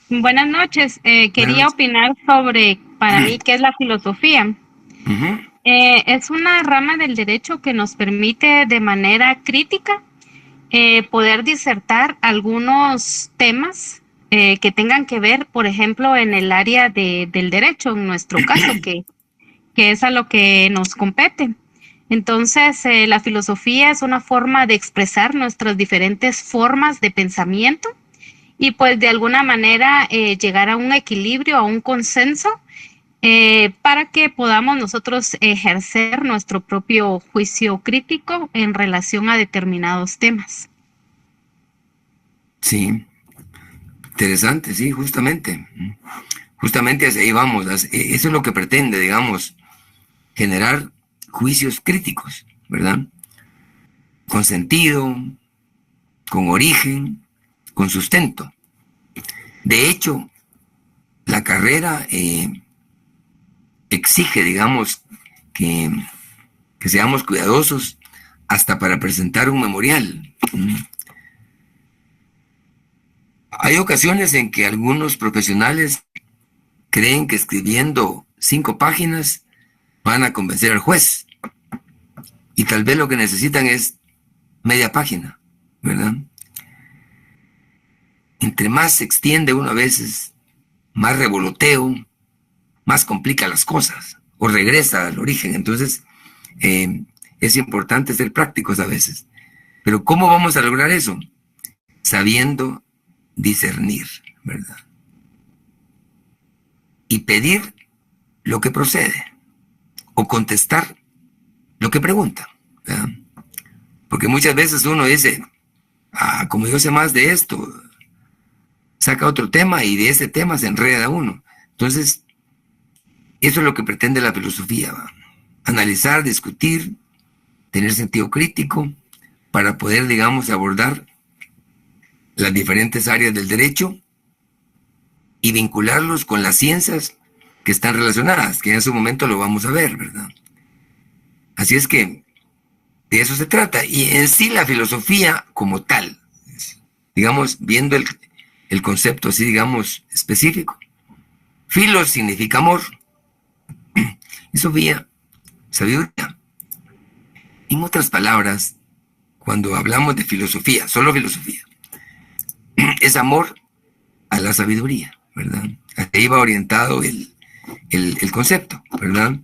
Buenas noches. Quería opinar sobre, para mí, qué es la filosofía. Es una rama del derecho que nos permite de manera crítica poder disertar algunos temas que tengan que ver, por ejemplo, en el área del derecho, en nuestro caso, que es a lo que nos compete. Entonces, la filosofía es una forma de expresar nuestras diferentes formas de pensamiento y pues de alguna manera llegar a un equilibrio, a un consenso para que podamos nosotros ejercer nuestro propio juicio crítico en relación a determinados temas. Sí, interesante, sí, justamente. Justamente hacia ahí vamos. Eso es lo que pretende, digamos, generar juicios críticos, ¿verdad? Con sentido, con origen, con sustento. De hecho, la carrera exige, digamos, que seamos cuidadosos hasta para presentar un memorial. Hay ocasiones en que algunos profesionales creen que escribiendo 5 páginas van a convencer al juez. Y tal vez lo que necesitan es media página, ¿verdad? Entre más se extiende uno a veces, más revoloteo, más complica las cosas, o regresa al origen. Entonces, es importante ser prácticos a veces. Pero ¿cómo vamos a lograr eso? Sabiendo discernir, ¿verdad? Y pedir lo que procede, o contestar lo que pregunta, ¿verdad? Porque muchas veces uno dice, como yo sé más de esto, saca otro tema y de ese tema se enreda uno. Entonces, eso es lo que pretende la filosofía, ¿va? Analizar, discutir, tener sentido crítico para poder, digamos, abordar las diferentes áreas del derecho y vincularlos con las ciencias que están relacionadas, que en su momento lo vamos a ver, ¿verdad? Así es que de eso se trata. Y en sí la filosofía como tal, digamos, viendo el concepto así, digamos, específico. Filos significa amor. Y Sofía, sabiduría. En otras palabras, cuando hablamos de filosofía, solo filosofía, es amor a la sabiduría, ¿verdad? Ahí va orientado el concepto, ¿verdad?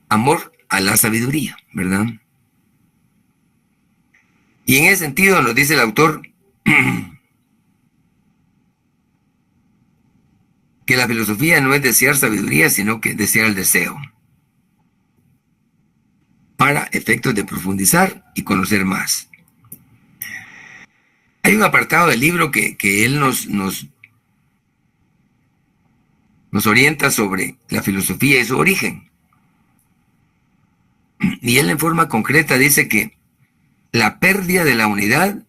Amor a la sabiduría, ¿verdad? Y en ese sentido nos dice el autor que la filosofía no es desear sabiduría, sino que desear el deseo, para efectos de profundizar y conocer más. Hay un apartado del libro que él nos orienta sobre la filosofía y su origen. Y él en forma concreta dice que la pérdida de la unidad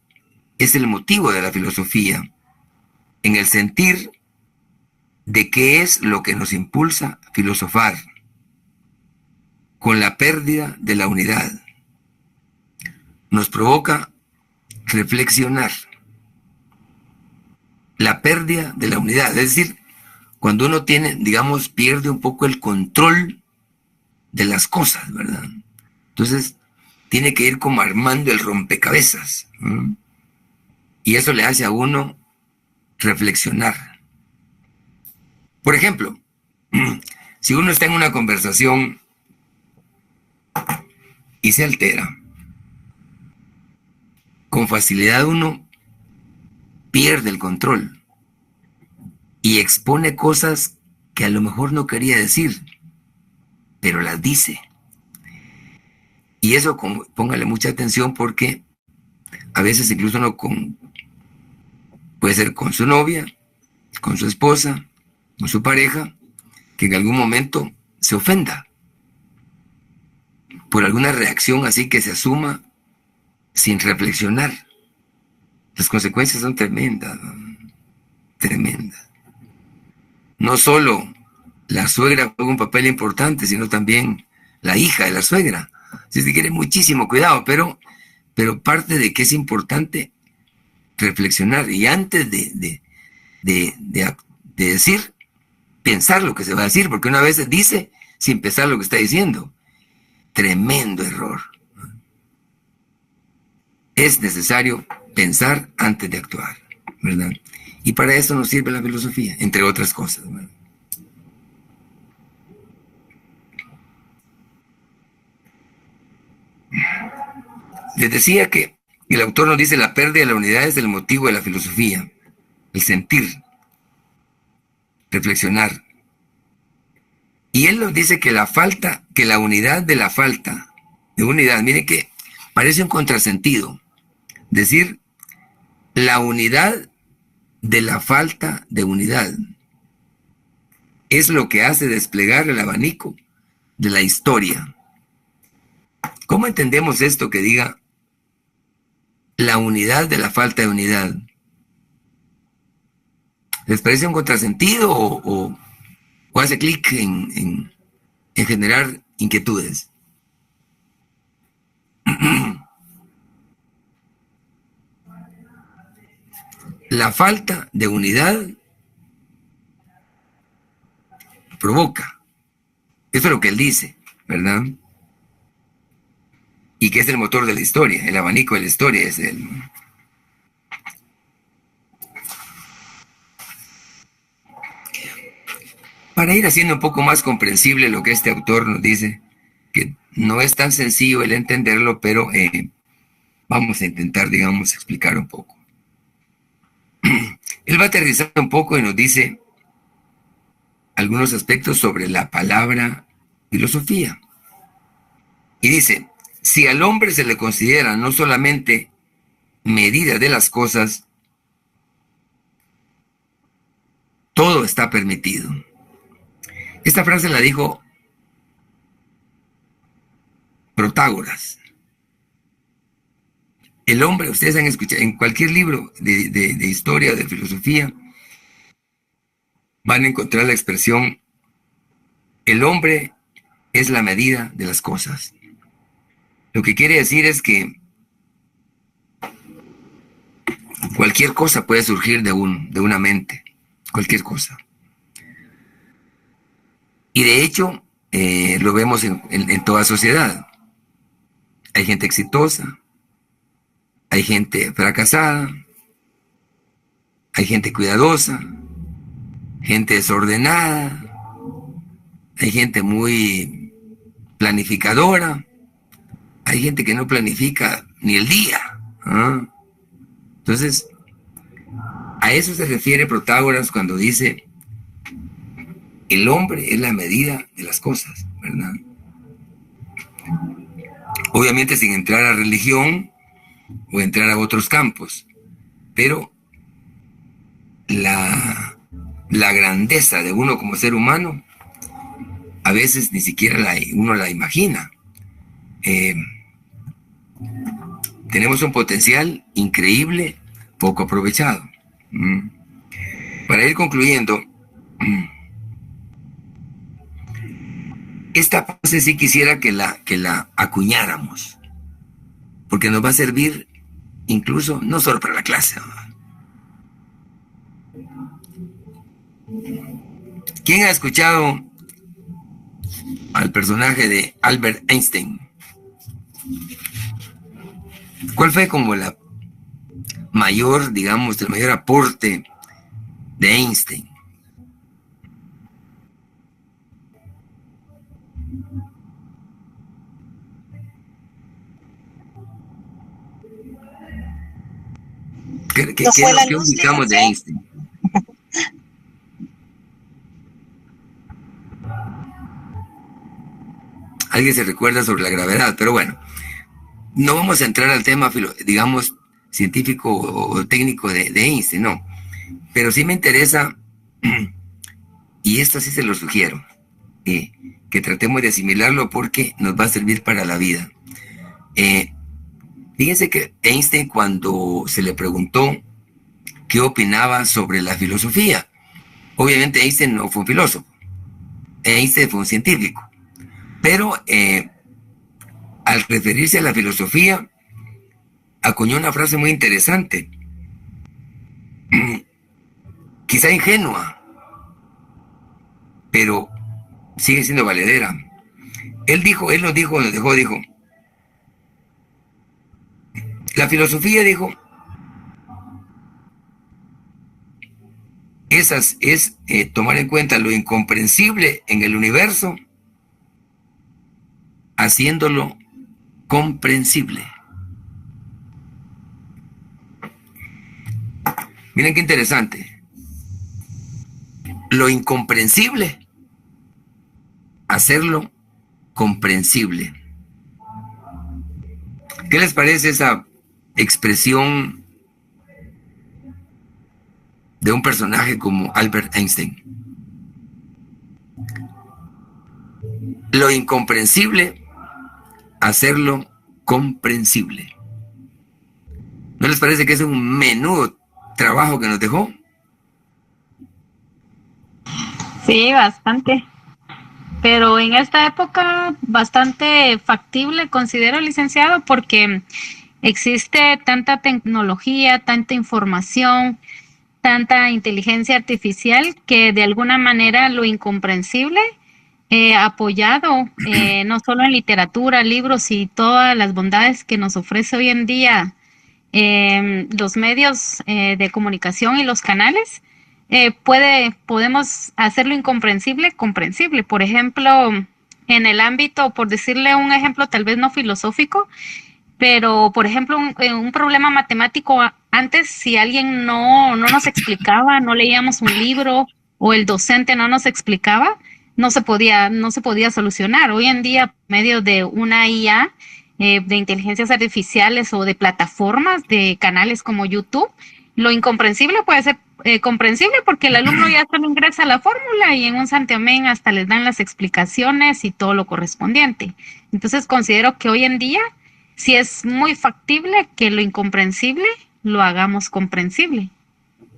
es el motivo de la filosofía, en el sentir de qué es lo que nos impulsa a filosofar. Con la pérdida de la unidad nos provoca reflexionar. La pérdida de la unidad, es decir, cuando uno tiene, digamos, pierde un poco el control de las cosas, ¿verdad? Entonces, tiene que ir como armando el rompecabezas, ¿no? Y eso le hace a uno reflexionar. Por ejemplo, si uno está en una conversación y se altera, con facilidad uno pierde el control y expone cosas que a lo mejor no quería decir, pero las dice. Y eso, póngale mucha atención, porque a veces incluso uno puede ser con su novia, con su esposa, con su pareja, que en algún momento se ofenda por alguna reacción así que se asuma sin reflexionar. Las consecuencias son tremendas, ¿no? Tremendas. No solo la suegra juega un papel importante, sino también la hija de la suegra. Así que tiene muchísimo cuidado, pero parte de que es importante reflexionar y antes de decir, pensar lo que se va a decir, porque una vez dice sin pensar lo que está diciendo. Tremendo error. Es necesario pensar antes de actuar, ¿verdad? Y para eso nos sirve la filosofía, entre otras cosas, ¿verdad? Les decía que el autor nos dice la pérdida de la unidad es el motivo de la filosofía, el sentir, reflexionar. Y él nos dice que la unidad de la falta de unidad, miren que parece un contrasentido, decir la unidad de la falta de unidad es lo que hace desplegar el abanico de la historia. ¿Cómo entendemos esto que diga la unidad de la falta de unidad? ¿Les parece un contrasentido o hace clic en generar inquietudes? La falta de unidad provoca. Eso es lo que él dice, ¿verdad? Y que es el motor de la historia, el abanico de la historia es él. Para ir haciendo un poco más comprensible lo que este autor nos dice, que no es tan sencillo el entenderlo, pero vamos a intentar, digamos, explicar un poco. Él va aterrizando un poco y nos dice algunos aspectos sobre la palabra filosofía. Y dice, si al hombre se le considera no solamente medida de las cosas, todo está permitido. Esta frase la dijo Protágoras. El hombre, ustedes han escuchado, en cualquier libro de historia, de filosofía, van a encontrar la expresión, el hombre es la medida de las cosas. Lo que quiere decir es que cualquier cosa puede surgir de una mente, cualquier cosa. Y de hecho, lo vemos en toda sociedad. hay gente exitosa, hay gente fracasada, hay gente cuidadosa, gente desordenada, hay gente muy planificadora, hay gente que no planifica ni el día. Entonces, a eso se refiere Protágoras cuando dice: el hombre es la medida de las cosas, ¿verdad? Obviamente sin entrar a religión o entrar a otros campos, pero la grandeza de uno como ser humano a veces ni siquiera uno la imagina. Tenemos un potencial increíble, poco aprovechado. Para ir concluyendo, esta fase sí quisiera que la acuñáramos, porque nos va a servir incluso no solo para la clase. ¿Quién ha escuchado al personaje de Albert Einstein? ¿Cuál fue como la mayor, digamos, el mayor aporte de Einstein? ¿Qué es lo que ubicamos de Einstein? Alguien se recuerda sobre la gravedad, pero bueno, no vamos a entrar al tema, digamos, científico o técnico de Einstein, no. Pero sí me interesa, y esto sí se lo sugiero, que tratemos de asimilarlo porque nos va a servir para la vida. Fíjense que Einstein, cuando se le preguntó qué opinaba sobre la filosofía, obviamente Einstein no fue un filósofo, Einstein fue un científico. Pero al referirse a la filosofía, acuñó una frase muy interesante, quizá ingenua, pero sigue siendo valedera. Él nos dijo, la filosofía, dijo, es tomar en cuenta lo incomprensible en el universo, haciéndolo comprensible. Miren qué interesante. Lo incomprensible, hacerlo comprensible. ¿Qué les parece esa expresión de un personaje como Albert Einstein? Lo incomprensible, hacerlo comprensible. ¿No les parece que es un menudo trabajo que nos dejó? Sí, bastante. Pero en esta época bastante factible, considero, licenciado, porque existe tanta tecnología, tanta información, tanta inteligencia artificial que de alguna manera lo incomprensible apoyado no solo en literatura, libros y todas las bondades que nos ofrece hoy en día los medios de comunicación y los canales, podemos hacerlo incomprensible, comprensible. Por ejemplo, en el ámbito, por decirle un ejemplo tal vez no filosófico, pero por ejemplo un problema matemático, antes si alguien no nos explicaba, no leíamos un libro o el docente no nos explicaba, no se podía solucionar. Hoy en día, por medio de una IA, de inteligencias artificiales o de plataformas, de canales como YouTube, lo incomprensible puede ser comprensible porque el alumno ya solo ingresa la fórmula y en un santiamén hasta les dan las explicaciones y todo lo correspondiente. Entonces considero que hoy en día sí es muy factible que lo incomprensible lo hagamos comprensible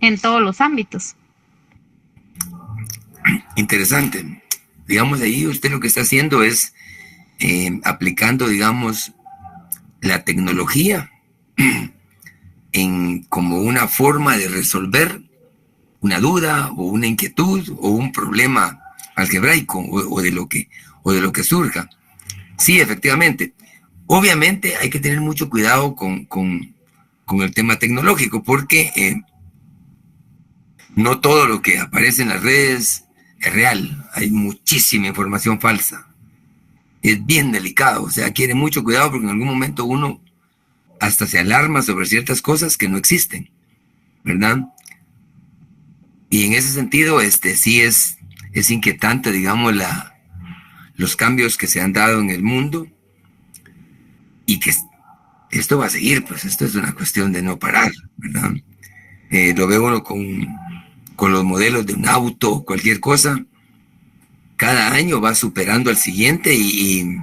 en todos los ámbitos. Interesante. Digamos, ahí usted lo que está haciendo es aplicando, digamos, la tecnología como una forma de resolver una duda o una inquietud o un problema algebraico o de lo que surja. Sí, efectivamente. Obviamente hay que tener mucho cuidado con el tema tecnológico, porque no todo lo que aparece en las redes es real. Hay muchísima información falsa. Es bien delicado, o sea, quiere mucho cuidado porque en algún momento uno hasta se alarma sobre ciertas cosas que no existen, ¿verdad? Y en ese sentido, sí es inquietante, digamos, los cambios que se han dado en el mundo, y que esto va a seguir, pues esto es una cuestión de no parar, ¿verdad? Lo ve uno con los modelos de un auto, cualquier cosa. Cada año va superando al siguiente y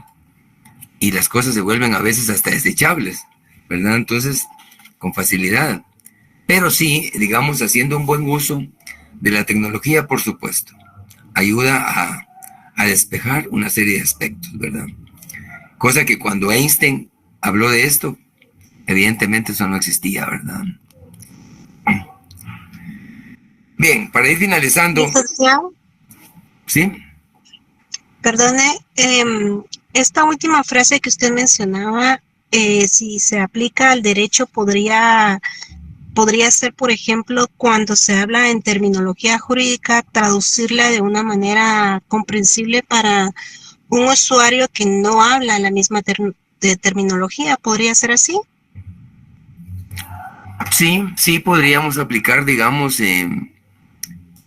las cosas se vuelven a veces hasta desechables, ¿verdad? Entonces, con facilidad. Pero sí, digamos, haciendo un buen uso de la tecnología, por supuesto, ayuda a despejar una serie de aspectos, ¿verdad? Cosa que cuando Einstein habló de esto, evidentemente eso no existía, ¿verdad? Bien, para ir finalizando... Licenciado, ¿Sí? perdone, esta última frase que usted mencionaba, si se aplica al derecho, podría ser, por ejemplo, cuando se habla en terminología jurídica, traducirla de una manera comprensible para un usuario que no habla la misma terminología. ¿Podría ser así? Sí, podríamos aplicar, digamos,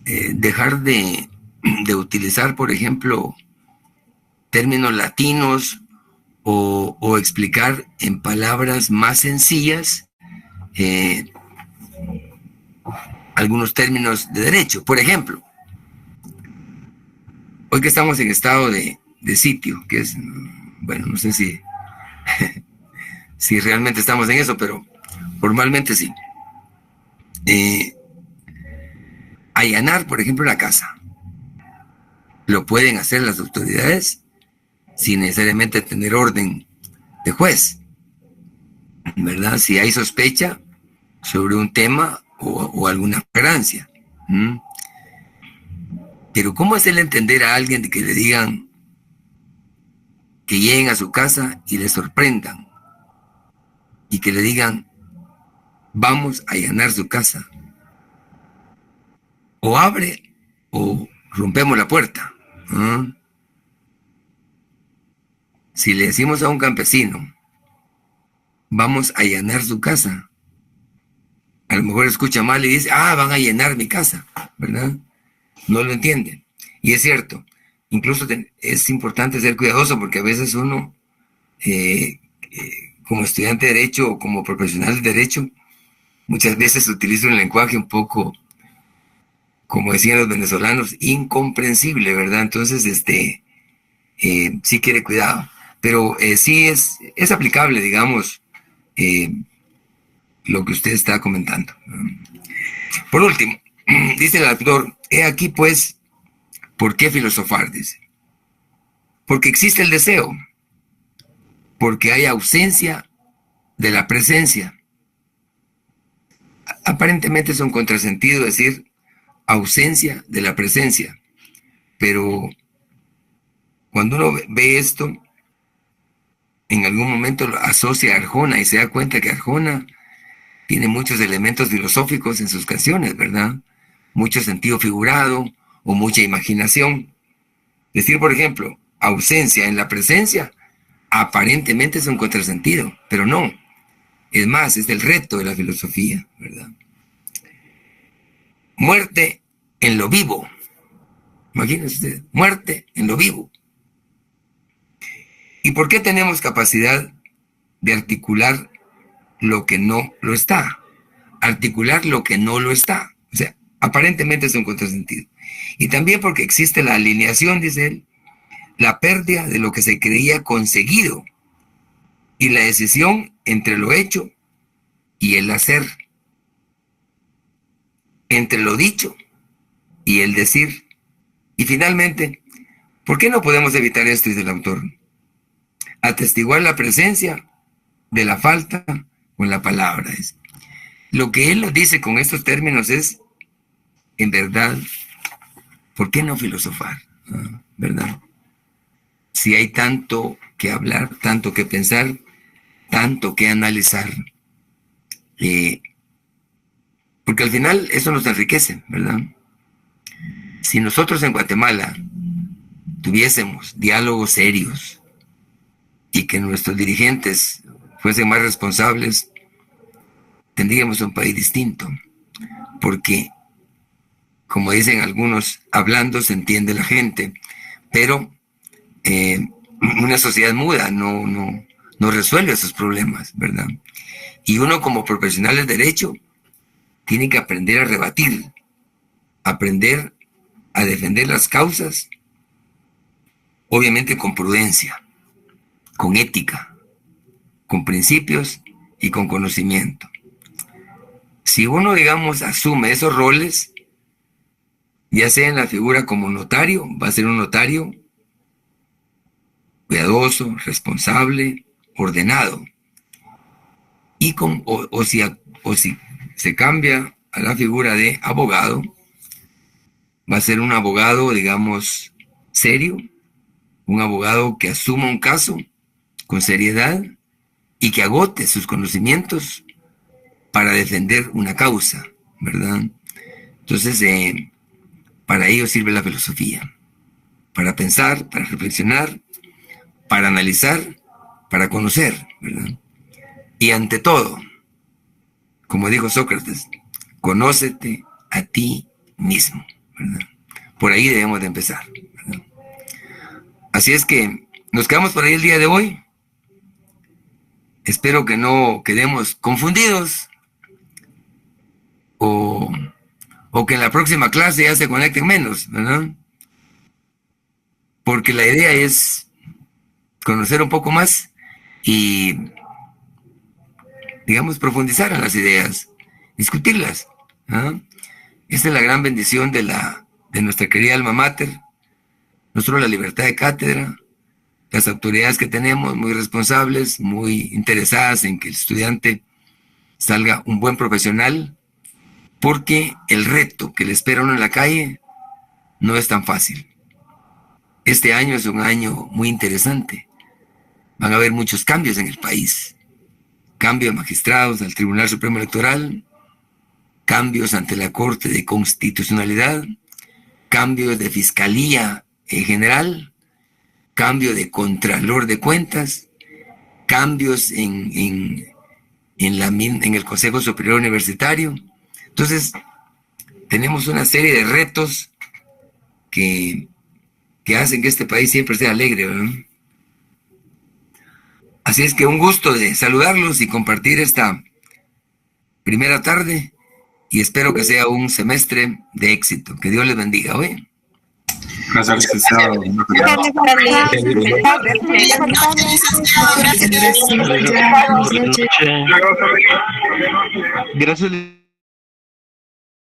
dejar de utilizar, por ejemplo, términos latinos o explicar en palabras más sencillas algunos términos de derecho. Por ejemplo, hoy que estamos en estado de sitio, que es, bueno, no sé si realmente estamos en eso, pero formalmente sí. Allanar, por ejemplo, la casa. Lo pueden hacer las autoridades sin necesariamente tener orden de juez, ¿verdad? Si hay sospecha sobre un tema o alguna flagrancia. Pero ¿cómo hacerle entender a alguien de que le digan que lleguen a su casa y le sorprendan y que le digan, vamos a allanar su casa? O abre o rompemos la puerta. Si le decimos a un campesino, vamos a allanar su casa, a lo mejor escucha mal y dice, van a allanar mi casa, ¿verdad? No lo entienden. Y es cierto, incluso es importante ser cuidadoso porque a veces uno, como estudiante de derecho o como profesional de derecho, muchas veces utiliza un lenguaje un poco, como decían los venezolanos, incomprensible, ¿verdad? Entonces, sí quiere cuidado. Pero sí es aplicable, digamos, lo que usted está comentando. Por último, dice el autor, he aquí pues, ¿por qué filosofar? Dice. Porque existe el deseo, porque hay ausencia de la presencia. Aparentemente es un contrasentido decir ausencia de la presencia, pero cuando uno ve esto, en algún momento lo asocia a Arjona y se da cuenta que Arjona tiene muchos elementos filosóficos en sus canciones, ¿verdad? Mucho sentido figurado o mucha imaginación. Decir, por ejemplo, ausencia en la presencia, aparentemente es un contrasentido, pero no. Es más, es el reto de la filosofía, ¿verdad? Muerte en lo vivo. Imagínense ustedes, muerte en lo vivo. ¿Y por qué tenemos capacidad de articular lo que no lo está? Articular lo que no lo está. O sea, aparentemente es un contrasentido. Y también porque existe la alineación, dice él, la pérdida de lo que se creía conseguido y la decisión entre lo hecho y el hacer, entre lo dicho y el decir. Y finalmente, ¿por qué no podemos evitar esto? Dice el autor. Atestiguar la presencia de la falta con la palabra. Lo que él nos dice con estos términos es, en verdad, ¿por qué no filosofar? ¿Verdad? Si hay tanto que hablar, tanto que pensar, tanto que analizar, porque al final eso nos enriquece, ¿verdad? Si nosotros en Guatemala tuviésemos diálogos serios y que nuestros dirigentes fuesen más responsables, tendríamos un país distinto, porque, como dicen algunos, hablando se entiende la gente, pero una sociedad muda no resuelve esos problemas, ¿verdad? Y uno como profesional del derecho tiene que aprender a rebatir, aprender a defender las causas, obviamente con prudencia, con ética, con principios y con conocimiento. Si uno, digamos, asume esos roles, ya sea en la figura como notario, va a ser un notario cuidadoso, responsable, ordenado. Y si se cambia a la figura de abogado, va a ser un abogado, digamos, serio, un abogado que asuma un caso con seriedad y que agote sus conocimientos para defender una causa, ¿verdad? Entonces, para ello sirve la filosofía, para pensar, para reflexionar, para analizar, para conocer, ¿verdad? Y ante todo, como dijo Sócrates, conócete a ti mismo, ¿verdad? Por ahí debemos de empezar, ¿verdad? Así es que nos quedamos por ahí el día de hoy. Espero que no quedemos confundidos o que en la próxima clase ya se conecten menos, ¿verdad? Porque la idea es conocer un poco más y, digamos, profundizar en las ideas, discutirlas, ¿ah? Esta es la gran bendición de nuestra querida alma mater, no solo la libertad de cátedra, las autoridades que tenemos, muy responsables, muy interesadas en que el estudiante salga un buen profesional, porque el reto que le espera a uno en la calle no es tan fácil. Este año es un año muy interesante. Van a haber muchos cambios en el país. Cambio de magistrados al Tribunal Supremo Electoral, cambios ante la Corte de Constitucionalidad, cambios de Fiscalía General, cambio de Contralor de Cuentas, cambios en el Consejo Superior Universitario. Entonces, tenemos una serie de retos que hacen que este país siempre sea alegre, ¿verdad? Así es que un gusto de saludarlos y compartir esta primera tarde y espero que sea un semestre de éxito. Que Dios les bendiga, ¿oye? Gracias, licenciado. Gracias.